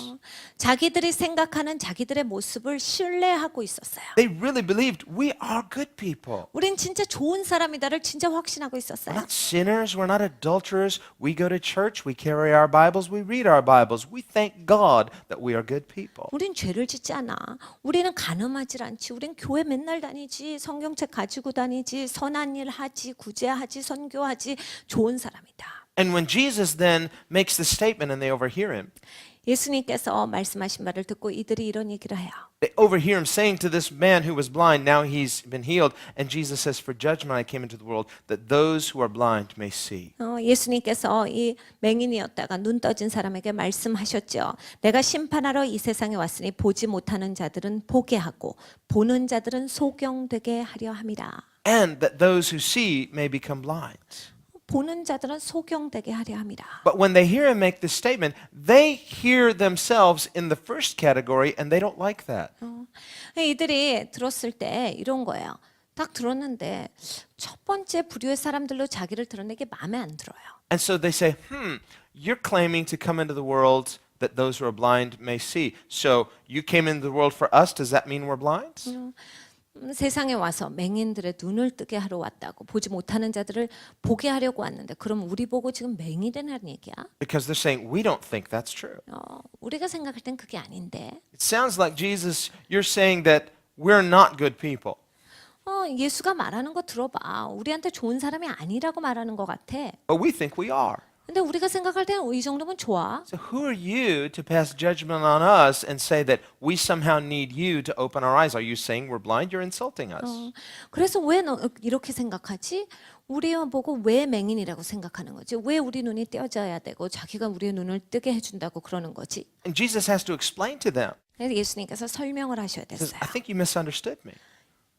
자기들이 생각하는 자기들의 모습을 신뢰하고 있었어요. They really believed we are good people. 우린 진짜 좋은 사람이다를 진짜 확신하고 We're 있었어요. not sinners, we're not adulterers. We go to church, we carry our Bibles, we read our Bibles. We thank God that we are good people. 우린 죄를 짓지 않아. 우리는 간음하지 않지. 우린 교회 맨날 다니지. 성경책 가지고 다니지. 선한 일 하지. 구제하지. 선교하지. 좋은 사람이다. And when Jesus then makes this statement and they overhear him, 예수님께서 말씀하신 말을 듣고 이들이 이런 얘기를 해요. they overhear him saying to this man who was blind, now he's been healed. And Jesus says, for judgment I came into the world, that those who are blind may see. 예수님께서 이 맹인이었다가 눈 떠진 사람에게 말씀하셨죠. 내가 심판하러 이 세상에 왔으니 보지 못하는 자들은 보게 하고 보는 자들은 소경되게 하려 함이라. And that those who see may become blind. 보는 자들은 소경되게 하려 함이라. But when they hear him make this statement, they hear themselves in the first category and they don't like that. 이들이 들었을 때 이런 거예요. 딱 들었는데 첫 번째 부류의 사람들로 자기를 드러내게 마음에 안 들어요. And so they say, you're claiming to come into the world that those who are blind may see. So you came into the world for us, does that mean we're blind? 세상에 와서 맹인들의 눈을 뜨게 하러 왔다고 보지 못하는 자들을 보게 하려고 왔는데 그럼 우리 보고 지금 맹인이라는 얘기야? Because they're saying, we don't think that's true. 우리가 생각할 땐 그게 아닌데 It sounds like Jesus, you're saying that we're not good people. 예수가 말하는 거 들어봐. 우리한테 좋은 사람이 아니라고 말하는 것 같아. But we think we are. 근데 우리가 생각할 때는 이 정도면 좋아. So who are you to pass judgment on us and say that we somehow need you to open our eyes? Are you saying we're blind? You're insulting us. 그래서 왜 너 이렇게 생각하지? 우리와 보고 왜 맹인이라고 생각하는 거지? 왜 우리 눈이 떼어져야 되고 자기가 우리의 눈을 뜨게 해준다고 그러는 거지? And Jesus has to explain to them. 그래서 예수님께서 설명을 하셔야 He says, 됐어요. I think you misunderstood me.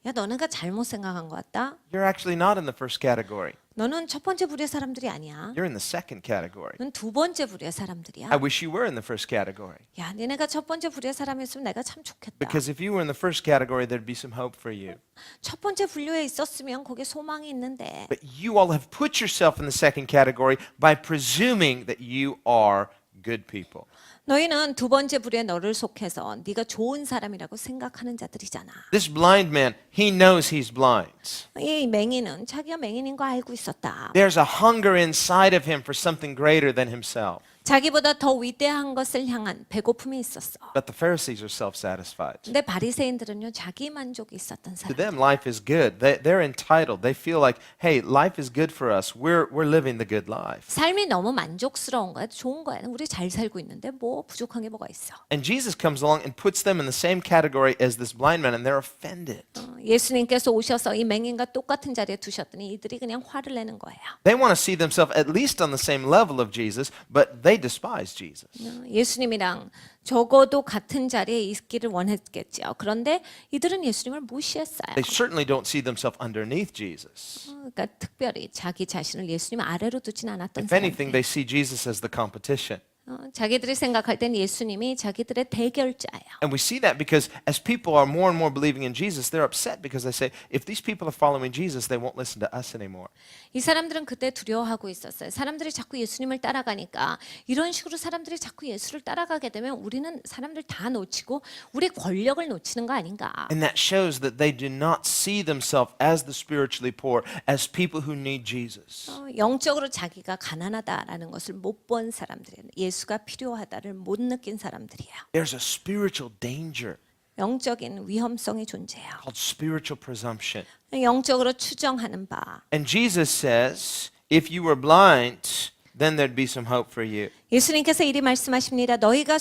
야, 너네가 잘못 생각한 것 같다. You're actually not in the first category. 너는 첫 번째 부류의 사람들이 아니야. You're in the second category. 넌 두 번째 부류의 사람들이야. I wish you were in the first category. 야, 니네가 첫 번째 부류의 사람이었으면 내가 참 좋겠다. Because if you were in the first category, there'd be some hope for you. 첫 번째 분류에 있었으면 거기에 소망이 있는데 But you all have put yourself in the second category by presuming that you are good people. 너희는 두 번째 부류에 너를 속해서 네가 좋은 사람이라고 생각하는 자들이잖아. This blind man, he knows he's blind. 이 맹인은 자기가 맹인인 거 알고 있었다. There's a hunger inside of him for something greater than himself. 자기보다 더 위대한 것을 향한 배고픔이 있었어. But the Pharisees are self-satisfied. 근데 바리새인들은요 자기 만족이 있었던 To 사람. them, life is good. They're entitled. They feel like, hey, life is good for us. We're living the good life. 삶이 너무 만족스러운 거야, 좋은 거야. 우리 잘 살고 있는데 뭐 부족한 게 뭐가 있어? And Jesus comes along and puts them in the same category as this blind man, and they're offended. 예수님께서 오셔서 이 맹인과 똑같은 자리에 두셨더니 이들이 그냥 화를 내는 거예요. They want to see themselves at least on the same level of Jesus, but they despise Jesus. 예수님이랑 적어도 같은 자리에 있기를 원했겠죠. 그런데 이들은 예수님을 무시했어요. They certainly don't see themselves underneath Jesus. 그러니까 특별히 자기 자신을 예수님 아래로 두진 않았던 If anything, 사람들. they see Jesus as the competition. 자기들이 생각할 땐 예수님이 자기들의 대결자예요. And we see that because as people are more and more believing in Jesus, they're upset because they say, if these people are following Jesus, they won't listen to us anymore. 이 사람들은 그때 두려워하고 있었어요. 사람들이 자꾸 예수님을 따라가니까 이런 식으로 사람들이 자꾸 예수를 따라가게 되면 우리는 사람들 다 놓치고 우리 권력을 놓치는 거 아닌가. And that shows that they do not see themselves as the spiritually poor, as people who need Jesus. 영적으로 자기가 가난하다라는 것을 못 본 사람들이에요. 예수가 필요하다를 못 느낀 사람들이에요. There's a spiritual danger 영적인 위험성이 존재해요. called spiritual presumption. 영적으로 추정하는 바. And Jesus says, if you were blind, then there'd be some hope for you. 예수님께서 이리 말씀하십니다. 너희가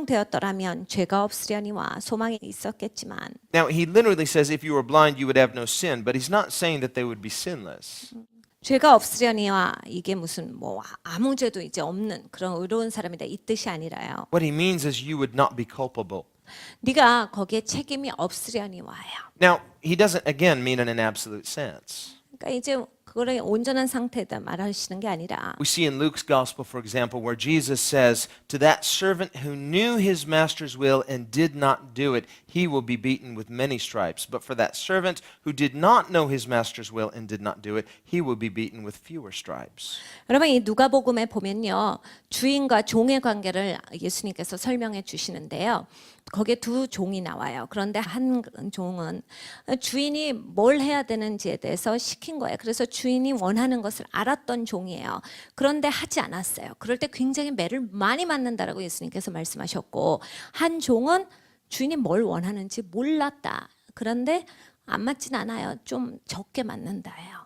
소경되었더라면 죄가 없으려니와 소망이 있었겠지만. Now, he literally says, if you were blind, you would have no sin, but he's not saying that they would be sinless. 죄가 없으려니와 이게 무슨 뭐 아무 죄도 이제 없는 그런 의로운 사람이다 이 뜻이 아니라요. What he means is you would not be culpable. 네가 거기에 책임이 없으려니와요. Now, he doesn't, again, mean in an absolute sense. 그러니까 이제 그거를 온전한 상태다 말하시는 게 아니라 We see in Luke's gospel, for example, where Jesus says, to that servant who knew his master's will and did not do it, he will be beaten with many stripes. But for that servant who did not know his master's will and did not do it, he will be beaten with fewer stripes. 여러분 이 누가복음에 보면요 주인과 종의 관계를 예수님께서 설명해 주시는데요. 거기에 두 종이 나와요. 그런데 한 종은 주인이 뭘 해야 되는지에 대해서 시킨 거예요. 그래서 주인이 원하는 것을 알았던 종이에요. 그런데 하지 않았어요. 그럴 때 굉장히 매를 많이 맞는다라고 예수님께서 말씀하셨고 한 종은 주인이 뭘 원하는지 몰랐다. 그런데 안 맞진 않아요. 좀 적게 맞는다예요.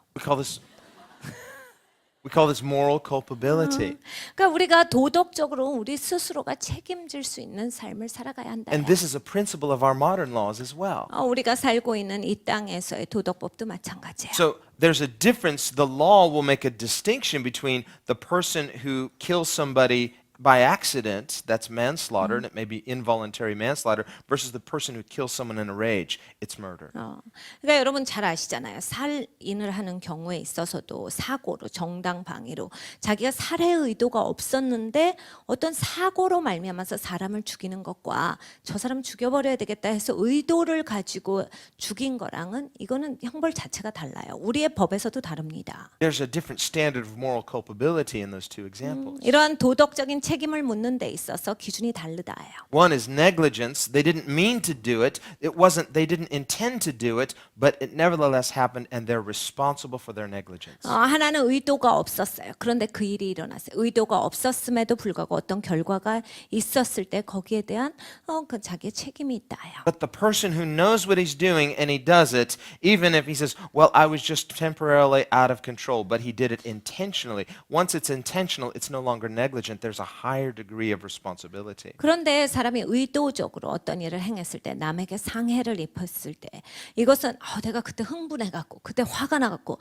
We call this moral culpability. 그러니까 우리가 도덕적으로 우리 스스로가 책임질 수 있는 삶을 살아가야 한다. And this is a principle of our modern laws as well. 우리가 살고 있는 이 땅에서의 도덕법도 마찬가지예요. So there's a difference. The law will make a distinction between the person who kills somebody by accident, that's manslaughter, and it may be involuntary manslaughter, versus the person who kills someone in a rage, it's murder. 그러니까 여러분 잘 아시잖아요. 살인을 하는 경우에 있어서도 사고로 정당방위로 자기가 살해 의도가 없었는데 어떤 사고로 말미암아서 사람을 죽이는 것과 저 사람 죽여버려야 되겠다 해서 의도를 가지고 죽인 거랑은 이거는 형벌 자체가 달라요. 우리의 법에서도 다릅니다. There's a different standard of moral culpability in those two examples. 이러한 도덕적인 책임을 묻는 데 있어서 기준이 다르다예요. One is negligence. They didn't mean to do it. They didn't intend to do it, but it nevertheless happened and they're responsible for their negligence. 하나는 의도가 없었어요. 그런데 그 일이 일어났어요. 의도가 없었음에도 불구하고 어떤 결과가 있었을 때 거기에 대한 그 자기의 책임이 있다예요. But the person who knows what he's doing and he does it, even if he says, well, I was just temporarily out of control, but he did it intentionally. Once it's intentional, it's no longer negligent. There's a higher degree of responsibility. 그런데 사람이 의도적으로 어떤 일을 행했을 때 남에게 상해를 입혔을 때 이것은 내가 그때 흥분해갖고 그때 화가 나갖고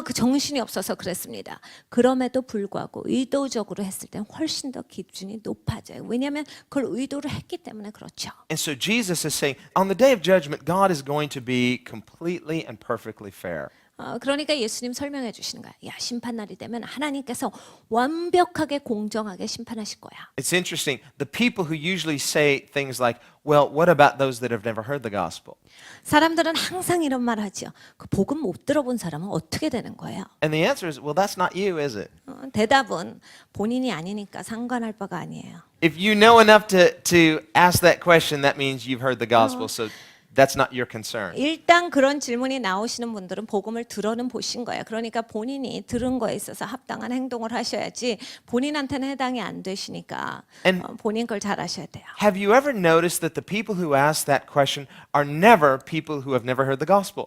그 정신이 없어서 그랬습니다. 그럼에도 불구하고 의도적으로 했을 때는 훨씬 더 기준이 높아져요. 왜냐하면 그걸 의도를 했기 때문에 그렇죠. And so Jesus is saying, on the day of judgment, God is going to be completely and perfectly fair. 그러니까 예수님 설명해 주시는 거야. 야, 심판날이 되면 하나님께서 완벽하게 공정하게 심판하실 거야. It's interesting. The people who usually say things like, well, what about those that have never heard the gospel? 사람들은 항상 이런 말 하죠. 그 복음 못 들어본 사람은 어떻게 되는 거예요? And the answer is, well, that's not you, is it? 대답은 본인이 아니니까 상관할 바가 아니에요. If you know enough to ask that question, that means you've heard the gospel. So that's not your concern. 일단 그런 질문이 나오시는 분들은 복음을 들어는 보신 거예요. 그러니까 본인이 들은 거에 있어서 합당한 행동을 하셔야지 본인한테는 해당이 안 되시니까 본인 걸 잘 아셔야 돼요. Have you ever noticed that the people who ask that question are never people who have never heard the gospel?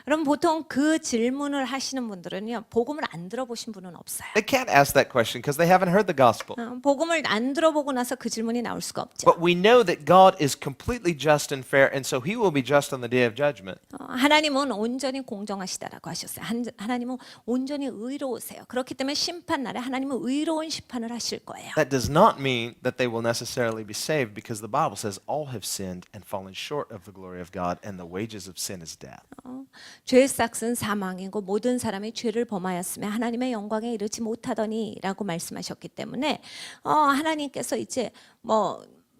그럼 보통 그 질문을 하시는 분들은요. 복음을 안 들어보신 분은 없어요. They can't ask that question because they haven't heard the gospel. 복음을 안 들어보고 나서 그 질문이 나올 수가 없죠. But we know that God is completely just and fair, and so he will be just on the day of judgment. 하나님은 온전히 공정하시다라고 하셨어요. 하나님은 온전히 의로우세요. 그렇기 때문에 심판날에 하나님은 의로운 심판을 하실 거예요. That does not mean that they will necessarily be saved because the Bible says all have sinned and fallen short of the glory of God, and the wages of sin is death. 죄의 싹은 사망이고 모든 사람이 죄를 범하였으며 하나님의 영광에 이르지 못하더니라고 말씀하셨기 때문에 하나님께서 이제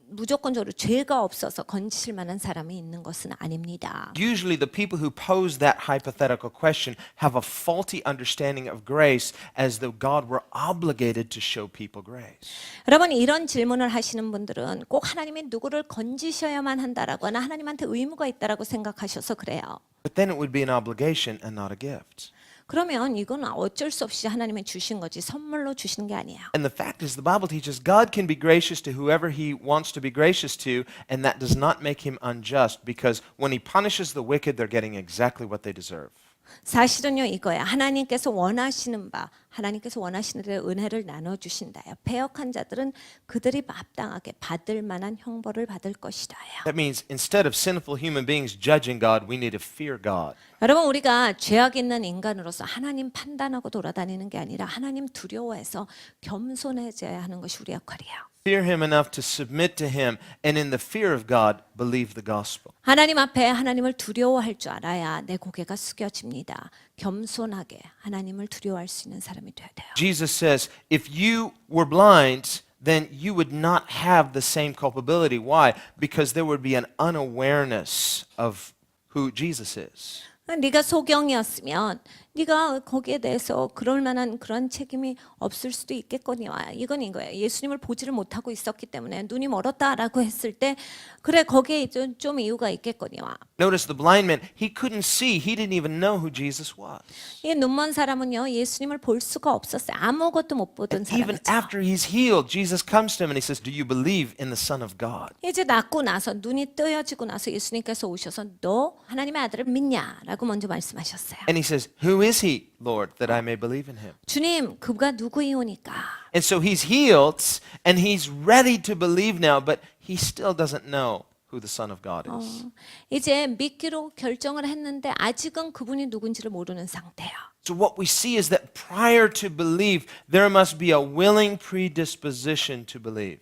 무조건적으로 죄가 없어서 건지실 만한 사람이 있는 것은 아닙니다. Usually the people who pose that hypothetical question have a faulty understanding of grace as though God were obligated to show people grace. 여러분 이런 질문을 하시는 분들은 꼭 하나님이 누구를 건지셔야만 한다라거나 하나님한테 의무가 있다라고 생각하셔서 그래요. But then it would be an obligation and not a gift. 그러면 이건 어쩔 수 없이 하나님이 주신 거지 선물로 주신 게 아니에요. And the fact is, the Bible teaches God can be gracious to whoever he wants to be gracious to, and that does not make him unjust, because when he punishes the wicked, they're getting exactly what they deserve. 사실은요 이거야. 하나님께서 원하시는 대로 은혜를 나눠주신다요. 패역한 자들은 그들이 마땅하게 받을 만한 형벌을 받을 것이다요. That means instead of sinful human beings judging God, we need to fear God. 여러분 우리가 죄악 있는 인간으로서 하나님 판단하고 돌아다니는 게 아니라 하나님 두려워해서 겸손해져야 하는 것이 우리 역할이에요. Fear him enough to submit to him, and in the fear of God, believe the gospel. 하나님 앞에 하나님을 두려워할 줄 알아야 내 고개가 숙여집니다. 겸손하게 하나님을 두려워할 수 있는 사람이 되어야 돼요. Jesus says, if you were blind, then you would not have the same culpability. Why? Because there would be an unawareness of who Jesus is. 네가 소경이었으면 네가 거기에 대해서 그럴 만한 그런 책임이 없을 수도 있겠거니와 이건 이거예요. 예수님을 보지를 못하고 있었기 때문에 눈이 멀었다라고 했을 때 그래 거기에 좀 이유가 있겠거니와. Notice the blind man, he couldn't see. He didn't even know who Jesus was. 이 눈먼 사람은요 예수님을 볼 수가 없었어요. 아무것도 못 보던 Even 사람이죠. after he's healed, Jesus comes to him and he says, do you believe in the Son of God? 이제 낫고 나서 눈이 뜨여지고 나서 예수님께서 오셔서 너 하나님의 아들을 믿냐라고 먼저 말씀하셨어요. And he says, who is he, Lord, that I may believe in him? 주님 그가 누구이오니까. And so he's healed and he's ready to believe now, but he still doesn't know who the Son of God is. 이제 믿기로 결정을 했는데 아직은 그분이 누군지를 모르는 상태예요. So what we see is that prior to belief, there must be a willing predisposition to believe.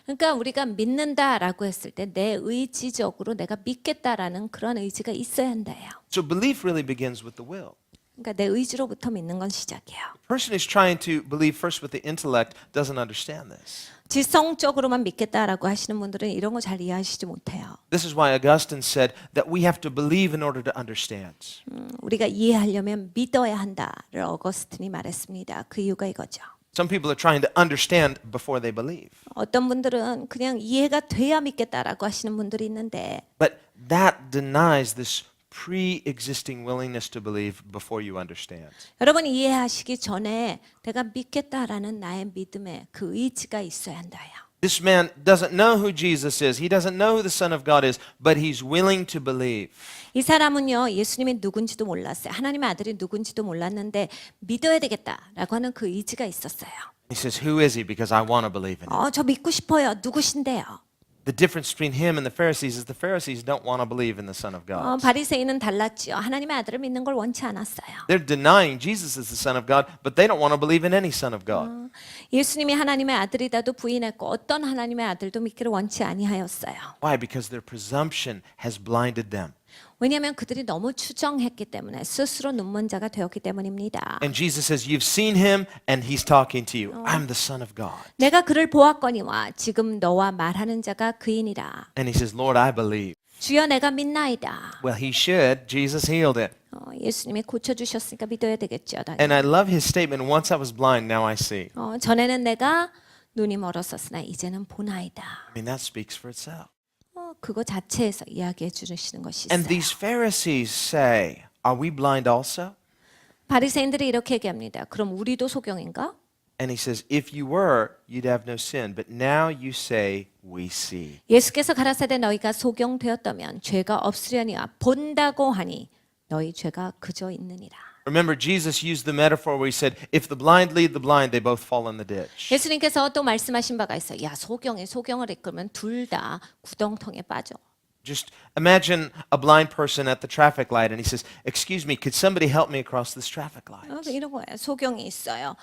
그러니까 우리가 믿는다라고 했을 때 내 의지적으로 내가 믿겠다라는 그런 의지가 있어야 한다요. So belief really begins with the will. 그러니까 내 의지로부터 믿는 건 시작이에요. The person who's trying to believe first with the intellect doesn't understand this. 지성적으로만 믿겠다라고 하시는 분들은 이런 거 잘 이해하시지 못해요. This is why Augustine said that we have to believe in order to understand. 우리가 이해하려면 믿어야 한다를 어거스틴이 말했습니다. 그 이유가 이거죠. Some people are trying to understand before they believe. 어떤 분들은 그냥 이해가 돼야 믿겠다라고 하시는 분들이 있는데 But that denies this pre-existing willingness to believe before you understand. 여러분 이해하시기 전에 내가 믿겠다라는 나의 믿음의 그 의지가 있어야 한다요. This man doesn't know who Jesus is. He doesn't know who the Son of God is, but he's willing to believe. 이 사람은요 예수님이 누군지도 몰랐어요. 하나님의 아들이 누군지도 몰랐는데 믿어야 되겠다라고 하는 그 의지가 있었어요. He says, "Who is he? Because I want to believe in him." 저 믿고 싶어요. 누구신데요? The difference between him and the Pharisees is the Pharisees don't want to believe in the Son of God. 바리새인은 달랐지요. 하나님의 아들을 믿는 걸 원치 않았어요. They're denying Jesus is the Son of God, but they don't want to believe in any Son of God. 예수님이 하나님의 아들이다도 부인했고 어떤 하나님의 아들도 믿기를 원치 아니하였어요. Why? Because their presumption has blinded them. 왜냐하면 그들이 너무 추정했기 때문에 스스로 눈먼 자가 되었기 때문입니다. And Jesus says, "You've seen him, and he's talking to you. I'm the Son of God." 내가 그를 보았거니와 지금 너와 말하는 자가 그이니라. And he says, "Lord, I believe." 주여 내가 믿나이다. Well, he should. Jesus healed it. 예수님이 고쳐주셨으니까 믿어야 되겠죠. And I love his statement. Once I was blind, now I see. 전에는 내가 눈이 멀었었으나 이제는 보나이다. I mean, that speaks for itself. 그거 자체에서 이야기해 주시는 것이 And 있어요. these Pharisees say, "Are we blind also?" 바리새인들이 이렇게 얘기합니다. 그럼 우리도 소경인가? And he says, "If you were, you'd have no sin. But now you say, we see." 예수께서 가라사대 너희가 소경되었다면 죄가 없으려니와 본다고 하니 너희 죄가 그저 있느니라. Remember, Jesus used the metaphor where he said, "If the blind lead the blind, they both fall in the ditch." 예수님께서 또 말씀하신 바가 있어요. 야 소경이 소경을 이끌면 둘 다 구덩텅에 빠져. Just imagine a blind person at the traffic light and he says, "Excuse me, could somebody help me across this traffic light?" 이런 거예요. 소경이 있어요.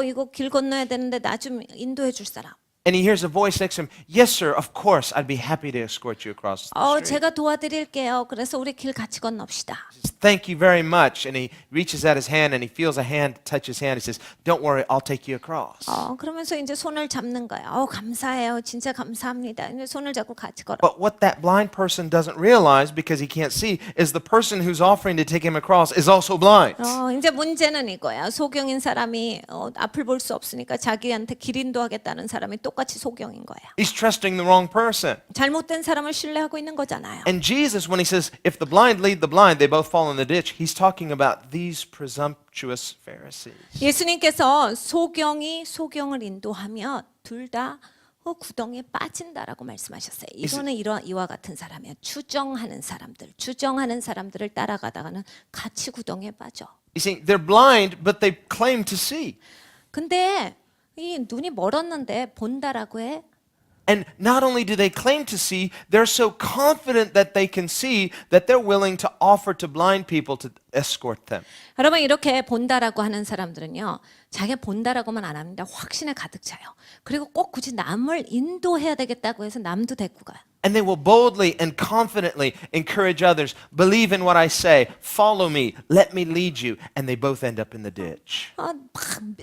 이거 길 건너야 되는데 나 좀 인도해 줄 사람. And he hears a voice next to him, "Yes, sir, of course, I'd be happy to escort you across the street." 제가 도와드릴게요. 그래서 우리 길 같이 건넙시다. He says, "Thank you very much." And he reaches out his hand and he feels a hand touch his hand. He says, "Don't worry, I'll take you across." 그러면서 이제 손을 잡는 거예요. 감사해요. 진짜 감사합니다. 이제 손을 잡고 같이 걸어. But what that blind person doesn't realize, because he can't see, is the person who's offering to take him across is also blind. 이제 문제는 이거야. 소경인 사람이 앞을 볼 수 없으니까 자기한테 길 인도하겠다는 사람이 똑같이 소경인 거야. He's trusting the wrong person. 잘못된 사람을 신뢰하고 있는 거잖아요. And Jesus, when he says, "If the blind lead the blind, they both fall in the ditch," he's talking about these presumptuous Pharisees. 예수님께서 소경이 소경을 인도하면 둘 다 구덩이에 빠진다라고 말씀하셨어요. 이거는 이와 같은 사람이야. 추정하는 사람들을 따라가다가는 같이 구덩이에 빠져. He's saying they're blind, but they claim to see. 근데 이 눈이 멀었는데 본다라고 해. And not only do they claim to see, they're so confident that they can see that they're willing to offer to blind people to escort them. 여러분 이렇게 본다라고 하는 사람들은요. 자기가 본다라고만 안 합니다. 확신에 가득 차요. 그리고 꼭 굳이 남을 인도해야 되겠다고 해서 남도 데리고 가요. And they will boldly and confidently encourage others, "Believe in what I say, follow me, let me lead you." And they both end up in the ditch.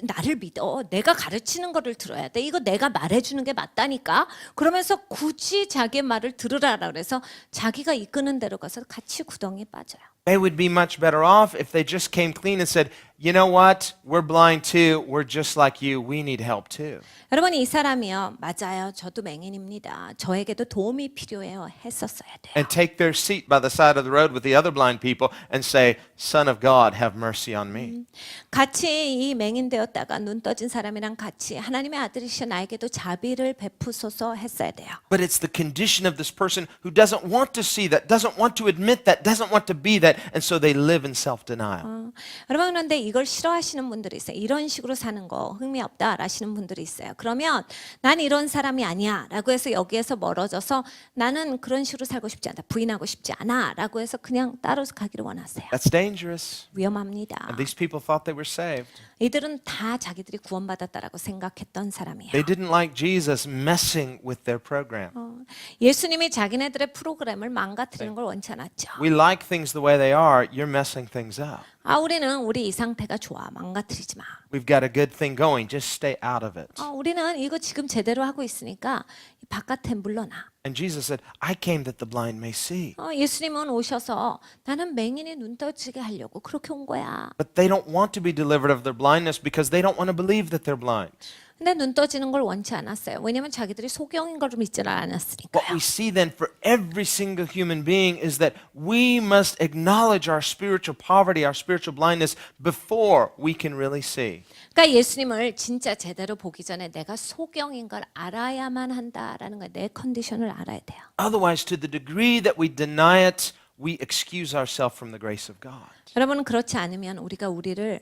나를 믿어. 내가 가르치는 거를 들어야 돼. 이거 내가 말해주는 게 맞다니까. 그러면서 굳이 자기의 말을 들으라라 그래서 자기가 이끄는 대로 가서 같이 구덩이에 빠져요. They would be much better off if they just came clean and said, "You know what? We're blind too. We're just like you. We need help too." 여러분 이 사람이요. 맞아요. 저도 맹인입니다. 저에게도 도움이 필요해요. 했었어야 돼요. And take their seat by the side of the road with the other blind people and say, "Son of God, have mercy on me." 같이 이 맹인 되었다가 눈 떠진 사람이랑 같이 하나님의 아들이신 나에게도 자비를 베푸소서 했어야 돼요. But it's the condition of this person who doesn't want to see that, doesn't want to admit that, doesn't want to be that, and so they live in self-denial. 여러분 그런데 이걸 싫어하시는 분들이 있어요. 이런 식으로 사는 거 흥미없다라시는 분들이 있어요. 그러면 난 이런 사람이 아니야 라고 해서 여기에서 멀어져서 나는 그런 식으로 살고 싶지 않다. 부인하고 싶지 않아 라고 해서 그냥 따로 가기를 원하세요. That's dangerous. 위험합니다. And these people thought they were saved. 이들은 다 자기들이 구원받았다라고 생각했던 사람이에요. They didn't like Jesus messing with their program. 예수님이 자기네들의 프로그램을 망가뜨리는 걸 원치 않았죠. We like things the way they are. You're messing things up. 우리는 우리 이 상태가 좋아. 망가뜨리지 마. We've got a good thing going. Just stay out of it. 우리는 이거 지금 제대로 하고 있으니까 이 바깥에 물러나. And Jesus said, I came that the blind may see. 예수님은 오셔서 나는 맹인이 눈 떠지게 하려고 그렇게 온 거야. But they don't want to be delivered of their blindness because they don't want to believe that they're blind. 근데 눈 떠지는 걸 원치 않았어요. 왜냐하면 자기들이 소경인 걸 믿지를 What 않았으니까요. we see then for every single human being is that we must acknowledge our spiritual poverty, our spiritual blindness before we can really see. 그러니까 예수님을 진짜 제대로 보기 전에 내가 소경인 걸 알아야만 한다라는 거예요. 내 컨디션을 알아야 돼요. Otherwise, to the degree that we deny it, we excuse ourselves from the grace of God. 여러분 그렇지 않으면 우리가 우리를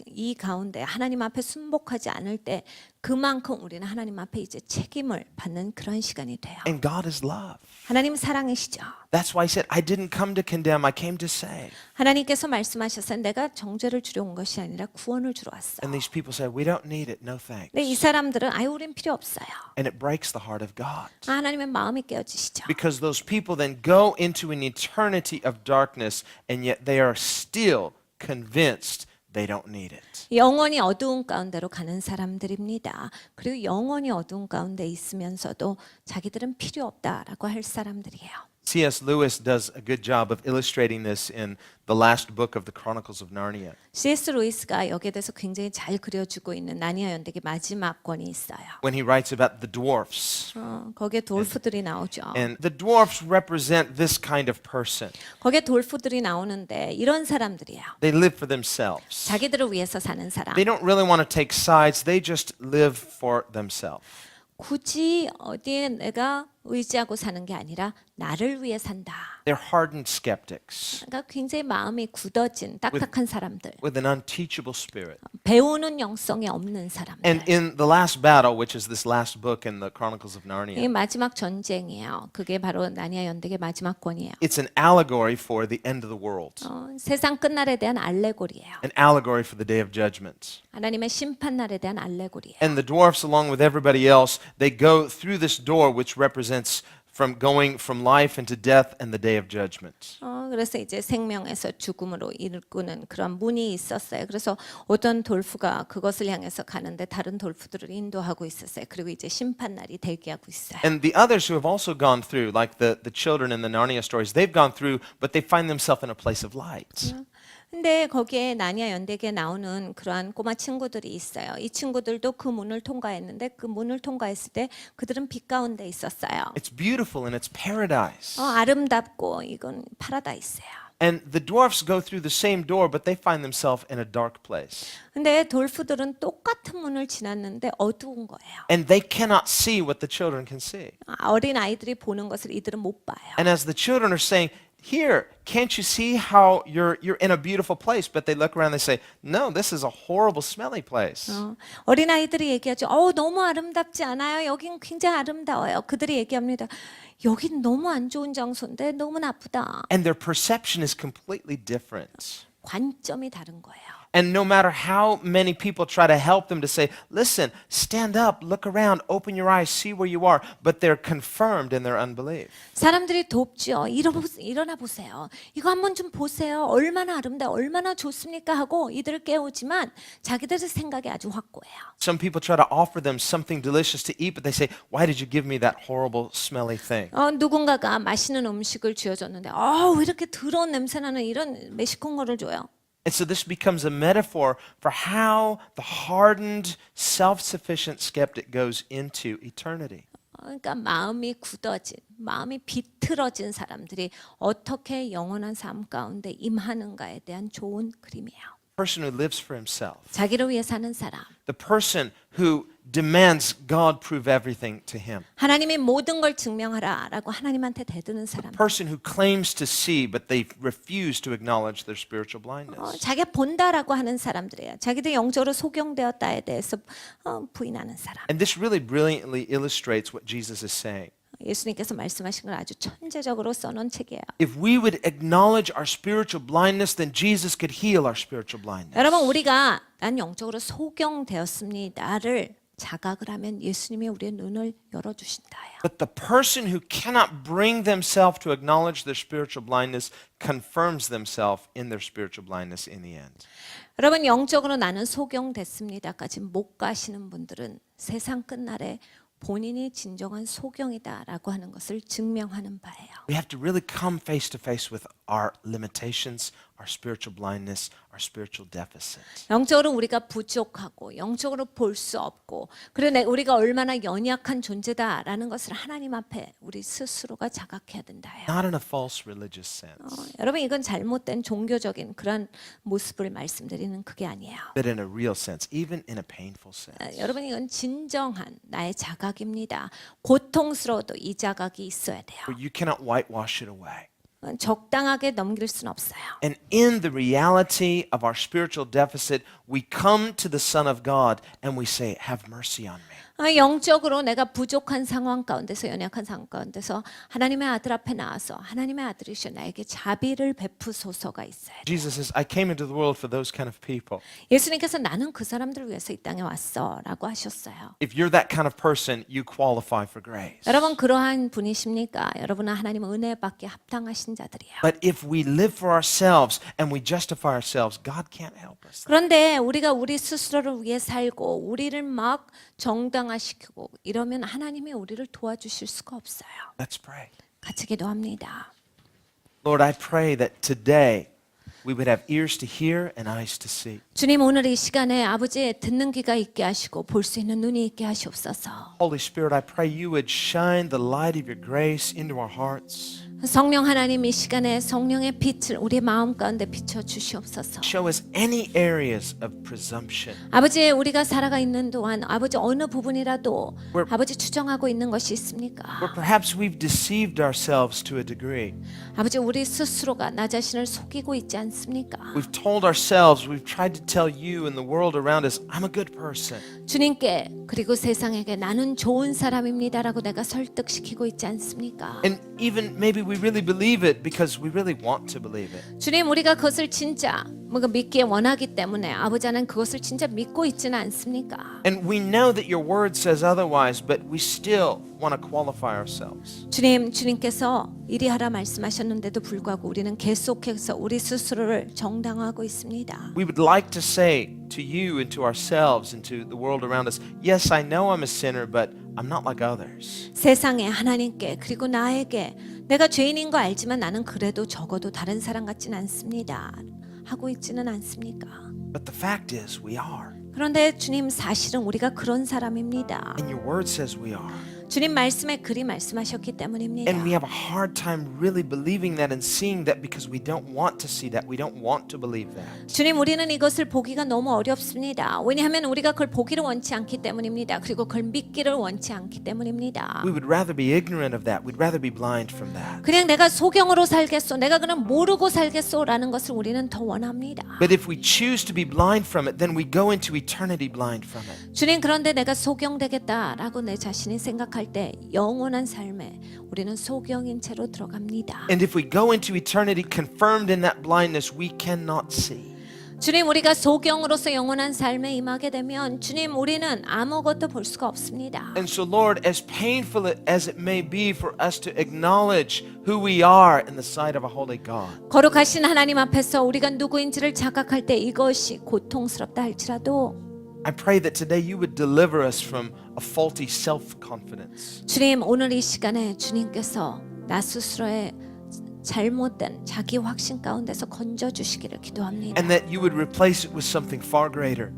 이 가운데 하나님 앞에 순복하지 않을 때 그만큼 우리는 하나님 앞에 이제 책임을 받는 그런 시간이 돼요. And God is love. 하나님 사랑이시죠. That's why he said, I didn't come to condemn, I came to save. 하나님께서 말씀하셨어요. 내가 정죄를 주려 온 것이 아니라 구원을 주러 왔어. And these people said, we don't need it, no thanks. 근데 이 사람들은 우린 필요 없어요. And it breaks the heart of God. 하나님의 마음이 깨어지시죠. Because those people then go into an eternity of darkness and yet they are still convinced they don't need it. 영원히 어두운 가운데로 가는 사람들입니다. 그리고 영원히 어두운 가운데 있으면서도 자기들은 필요 없다라고 할 사람들이에요. C.S. Lewis does a good job of illustrating this in the last book of the Chronicles of Narnia. C.S. 루이스가 여기에 대해서 굉장히 잘 그려주고 있는 나니아 연대기 마지막 권이 있어요. When he writes about the dwarfs. 거기에 돌프들이 나오죠. And the dwarfs represent this kind of person. 거기에 돌프들이 나오는데 이런 사람들이에요. They live for themselves. 자기들을 위해서 사는 사람. They don't really want to take sides. They just live for themselves. 굳이 어디에 내가 의지하고 사는 게 아니라 나를 위해 산다. They're hardened skeptics 그러니까 굉장히 마음이 굳어진 딱딱한 사람들. with an unteachable spirit. 배우는 영성이 없는 사람들. And in the last battle, which is this last book in the Chronicles of 이 Narnia, 마지막 전쟁이에요. 그게 바로 나니아 연대기의 마지막 권이에요. it's an allegory for the end of the world, 세상 끝날에 대한 알레고리예요. an allegory for the day of judgment. 하나님의 심판날에 대한 알레고리예요. And the dwarfs, along with everybody else, they go through this door, which represents from going from life into death and the day of judgment. 그래서 이제 생명에서 죽음으로 이르는 그런 문이 있었어요. 그래서 어떤 돌프가 그것을 향해서 가는데 다른 돌프들을 인도하고 있었어요. 그리고 이제 심판날이 대기하고 있어요. And the others who have also gone through, like the children in the Narnia stories, they've gone through, but they find themselves in a place of light. 근데 거기에 나니아 연대기에 나오는 그러한 꼬마 친구들이 있어요. 이 친구들도 그 문을 통과했는데 그 문을 통과했을 때 그들은 빛 가운데 있었어요. It's beautiful and it's paradise. 아름답고 이건 파라다이스예요. And the dwarfs go through the same door, but they find themselves in a dark place. 근데 돌프들은 똑같은 문을 지났는데 어두운 거예요. And they cannot see what the children can see. 어린 아이들이 보는 것을 이들은 못 봐요. And as the children are saying, here, can't you see how you're in a beautiful place? But they look around and they say, no, this is a horrible, smelly place. 어린 아이들이 얘기하죠. 너무 아름답지 않아요? 여긴 굉장히 아름다워요. 그들이 얘기합니다. 여긴 너무 안 좋은 장소인데 너무 나쁘다. And their perception is completely different. 관점이 다른 거예요. And no matter how many people try to help them to say, listen, stand up, look around, open your eyes, see where you are, but they're confirmed in their unbelief. 사람들이 돕죠. 일어나 보세요. 이거 한번 좀 보세요. 얼마나 아름다워, 얼마나 좋습니까 하고 이들을 깨우지만 자기들의 생각이 아주 확고해요. Some people try to offer them something delicious to eat, but they say, why did you give me that horrible, smelly thing? 누군가가 맛있는 음식을 쥐어줬는데 왜 이렇게 더러운 냄새나는 이런 메시콘 거를 줘요. And so this becomes a metaphor for how the hardened, self-sufficient skeptic goes into eternity. 그러니까 마음이 굳어진, 마음이 비틀어진 사람들이 어떻게 영원한 삶 가운데 임하는가에 대한 좋은 그림이에요. Person who lives for himself. 자기를 위해 사는 사람. The person who demands God prove everything to him. 하나님이 모든 걸 증명하라라고 하나님한테 대드는 사람. Person who claims to see but they refuse to acknowledge their spiritual blindness. 자기가 본다라고 하는 사람들이에요. 자기도 영적으로 소경되었다에 대해서 부인하는 사람. And this really brilliantly illustrates what Jesus is saying. 예수님께서 말씀하신 걸 아주 천재적으로 써놓은 책이에요. If we would acknowledge our spiritual blindness, then Jesus could heal our spiritual blindness. 여러분 우리가 난 영적으로 소경되었습니다를 자각을 하면 예수님이 우리의 눈을 열어주신다요. But the person who cannot bring themselves to acknowledge their spiritual blindness confirms themselves in their spiritual blindness in the end. 여러분 영적으로 나는 소경됐습니다까지 못 가시는 분들은 세상 끝날에 본인이 진정한 소경이다라고 하는 것을 증명하는 바예요. We have to really come face to face with our limitations, our spiritual blindness, our spiritual deficit. 영적으로 우리가 부족하고 영적으로 볼 수 없고 그리고 우리가 얼마나 연약한 존재다라는 것을 하나님 앞에 우리 스스로가 자각해야 된다요. Not in a false religious sense, 여러분 이건 잘못된 종교적인 그런 모습을 말씀드리는 그게 아니에요. but in a real sense, even in a painful sense. 여러분 이건 진정한 나의 자각입니다. 고통스러워도 이 자각이 있어야 돼요. Where you cannot whitewash it away. 적당하게 넘길 수는 없어요. And in the reality of our spiritual deficit, we come to the Son of God and we say, have mercy on me. 영적으로 내가 부족한 상황 가운데서 연약한 상황 가운데서 하나님의 아들 앞에 나와서 하나님의 아들이시여 나에게 자비를 베푸소서가 있어요. Jesus says, I came into the world for those kind of people. 예수님께서 나는 그 사람들을 위해서 이 땅에 왔어라고 하셨어요. If you're that kind of person, you qualify for grace. 여러분 그러한 분이십니까? 여러분은 하나님은 은혜 받게 합당하신 자들이에요. But if we live for ourselves and we justify ourselves, God can't help us. 그런데 우리가 우리 스스로를 위해 살고 우리를 막 정당화시키고 이러면 하나님이 우리를 도와주실 수가 없어요. Let's pray. 같이 기도합니다. Lord, I pray that today we would have ears to hear and eyes to see. 주님 오늘 이 시간에 아버지 듣는 귀가 있게 하시고 볼 수 있는 눈이 있게 하시옵소서. Holy Spirit, I pray you would shine the light of your grace into our hearts. 성령 하나님 이 시간에 성령의 빛을 우리 마음 가운데 비춰 주시옵소서. Show us any areas of presumption. 아버지 우리가 살아가 있는 동안 아버지 어느 부분이라도 We're- 아버지 추정하고 있는 것이 있습니까? Where perhaps we've deceived ourselves to a degree. 아버지 우리 스스로가 나 자신을 속이고 있지 않습니까? We've told ourselves, we've tried to tell you and the world around us, I'm a good person. 주님께 그리고 세상에게 나는 좋은 사람입니다라고 내가 설득시키고 있지 않습니까? And even maybe we really believe it because we really want to believe it. 주님 우리가 그것을 진짜 뭔가 믿기에 원하기 때문에 아버지는 그것을 진짜 믿고 있지는 않습니까? And we know that your word says otherwise, but we still want to qualify ourselves. 주님께서 이리 하라 말씀하셨는데도 불구하고 우리는 계속해서 우리 스스로를 정당화하고 있습니다. We would like to say to you and to ourselves and to the world around us, yes, I know I'm a sinner, but I'm not like others. 세상에 하나님께 그리고 나에게 내가 죄인인 거 알지만 나는 그래도 적어도 다른 사람 같지는 않습니다. 하고 있지는 않습니까? But the fact is, we are. 그런데 주님 사실은 우리가 그런 사람입니다. And your word says we are. 주님 말씀에 그리 말씀하셨기 때문입니다. And we have a hard time really believing that and seeing that because we don't want to see that. We don't want to believe that. 주님 우리는 이것을 보기가 너무 어렵습니다. 왜냐하면 우리가 그걸 보기를 원치 않기 때문입니다. 그리고 그걸 믿기를 원치 않기 때문입니다. We would rather be ignorant of that. We'd rather be blind from that. 그냥 내가 소경으로 살겠소, 내가 그냥 모르고 살겠소라는 것을 우리는 더 원합니다. But if we choose to be blind from it, then we go into eternity blind from it. 주님 그런데 내가 소경되겠다라고 내 자신이 생각할 때 영원한 삶에 우리는 소경인 채로 들어갑니다. And if we go into eternity confirmed in that blindness, we cannot see. 주님 우리가 소경으로서 영원한 삶에 임하게 되면 주님 우리는 아무것도 볼 수가 없습니다. And so, Lord, as painful as it may be for us to acknowledge who we are in the sight of a holy God, 거룩하신 하나님 앞에서 우리가 누구인지를 자각할 때 이것이 고통스럽다 할지라도 I pray that today you would deliver us from a faulty self-confidence. 주님 오늘 이 시간에 주님께서 나 스스로의 잘못된 자기 확신 가운데서 건져 주시기를 기도합니다. And that you would replace it with something far greater.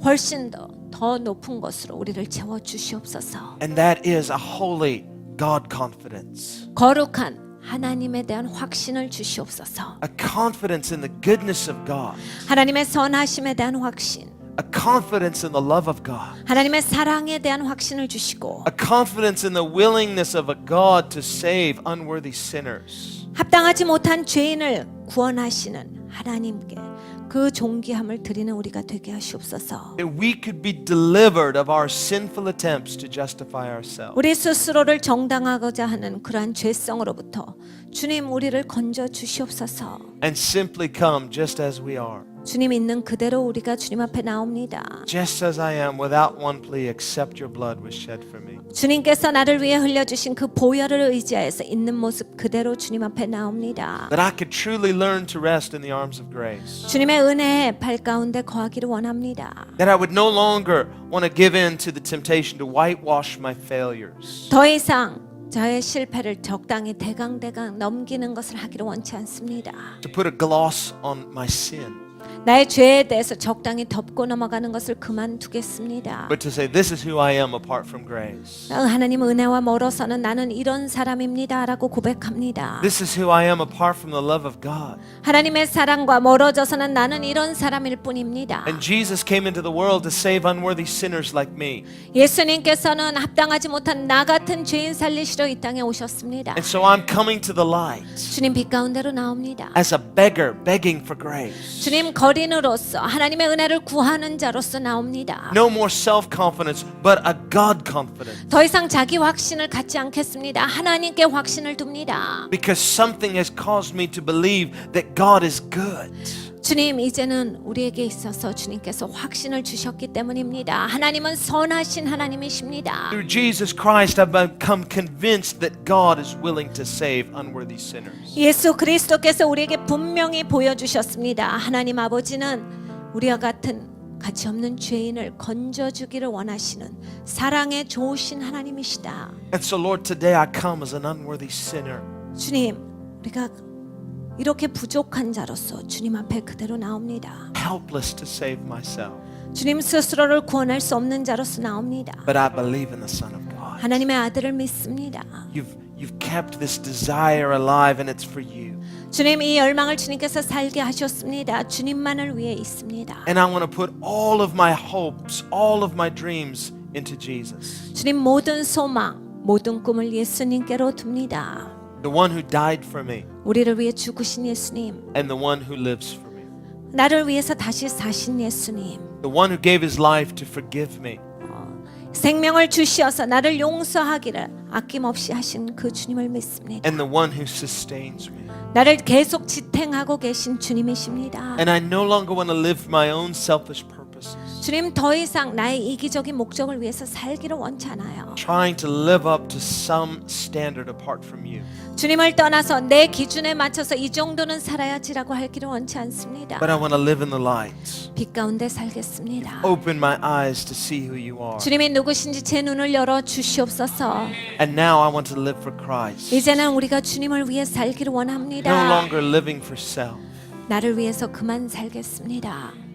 훨씬 더 높은 것으로 우리를 채워 주시옵소서. And that is a holy God confidence. 거룩한 하나님에 대한 확신을 주시옵소서. A confidence in the goodness of God. 하나님의 선하심에 대한 확신, A confidence in the love of God. 하나님의 사랑에 대한 확신을 주시고 A confidence in the willingness of a God to save unworthy sinners. 합당하지 못한 죄인을 구원하시는 하나님께 그 존귀함을 드리는 우리가 되게 하시옵소서. That we could be delivered of our sinful attempts to justify ourselves. 우리 스스로를 정당하고자 하는 그러한 죄성으로부터 주님 우리를 건져 주시옵소서. And simply come just as we are. 주님 있는 그대로 우리가 주님 앞에 나옵니다. Just as I am, without one plea, except your blood was shed for me. 주님께서 나를 위해 흘려주신 그 보혈을 의지하여서 있는 모습 그대로 주님 앞에 나옵니다. That I could truly learn to rest in the arms of grace. 주님의 은혜의 발 가운데 거하기를 원합니다. That I would no longer want to give in to the temptation to whitewash my failures. 더 이상 저의 실패를 적당히 대강대강 넘기는 것을 하기를 원치 않습니다. To put a gloss on my sin. 나의 죄에 대해서 적당히 덮고 넘어가는 것을 그만두겠습니다. But to say, this is who I am apart from grace. 하나님 은혜와 멀어서는 나는 이런 사람입니다 라고 고백합니다. This is who I am apart from the love of God. 하나님의 사랑과 멀어져서는 나는 이런 사람일 뿐입니다. And Jesus came into the world to save unworthy sinners like me. 예수님께서는 합당하지 못한 나 같은 죄인 살리시러 이 땅에 오셨습니다. And so I'm coming to the light 주님 빛 가운데로 나옵니다. as a beggar begging for grace. 주님 거린으로서 하나님의 은혜를 구하는 자로서 나옵니다. No more self-confidence, but a God confidence. 더 이상 자기 확신을 갖지 않겠습니다. 하나님께 확신을 둡니다. Because something has caused me to believe that God is good. 주님 이제는 우리에게 있어서 주님께서 확신을 주셨기 때문입니다. 하나님은 선하신 하나님이십니다. Through Jesus Christ, I've become convinced that God is willing to save unworthy sinners. 예수 그리스도께서 우리에게 분명히 보여주셨습니다. 하나님 아버지는 우리와 같은 가치 없는 죄인을 건져주기를 원하시는 사랑의 좋으신 하나님이시다. And so, Lord, today I come as an unworthy sinner. 주님, 우리가 이렇게 부족한 자로서 주님 앞에 그대로 나옵니다. Helpless to save myself. 주님 스스로를 구원할 수 없는 자로서 나옵니다. But I believe in the Son of God. 하나님의 아들을 믿습니다. You've kept this desire alive and it's for you. 주님 이 열망을 주님께서 살게 하셨습니다. 주님만을 위해 있습니다. And I want to put all of my hopes, all of my dreams into Jesus. 주님 모든 소망, 모든 꿈을 예수님께로 둡니다. The one who died for me 우리를 위해 죽으신 예수님, and the one who lives for me. 나를 위해서 다시 사신 예수님, The one who gave his life to forgive me. 생명을 주시어서 나를 용서하기를 아낌없이 하신 그 주님을 믿습니다. And the one who sustains me. 나를 계속 지탱하고 계신 주님이십니다. And I no longer want to live for my own selfish purposes. 주님 더 이상 나의 이기적인 목적을 위해서 살기를 원치 않아요. Trying to live up to some standard apart from you. 주님을 떠나서 내 기준에 맞춰서 이 정도는 살아야지라고 하기를 원치 않습니다. But I want to live in the light. 빛 가운데 살겠습니다. Open my eyes to see who you are. 주님이 누구신지 제 눈을 열어 주시옵소서. And now I want to live for Christ. 이제는 우리가 주님을 위해 살기를 No 원합니다. longer living for self. 나를 위해서 그만 살겠습니다.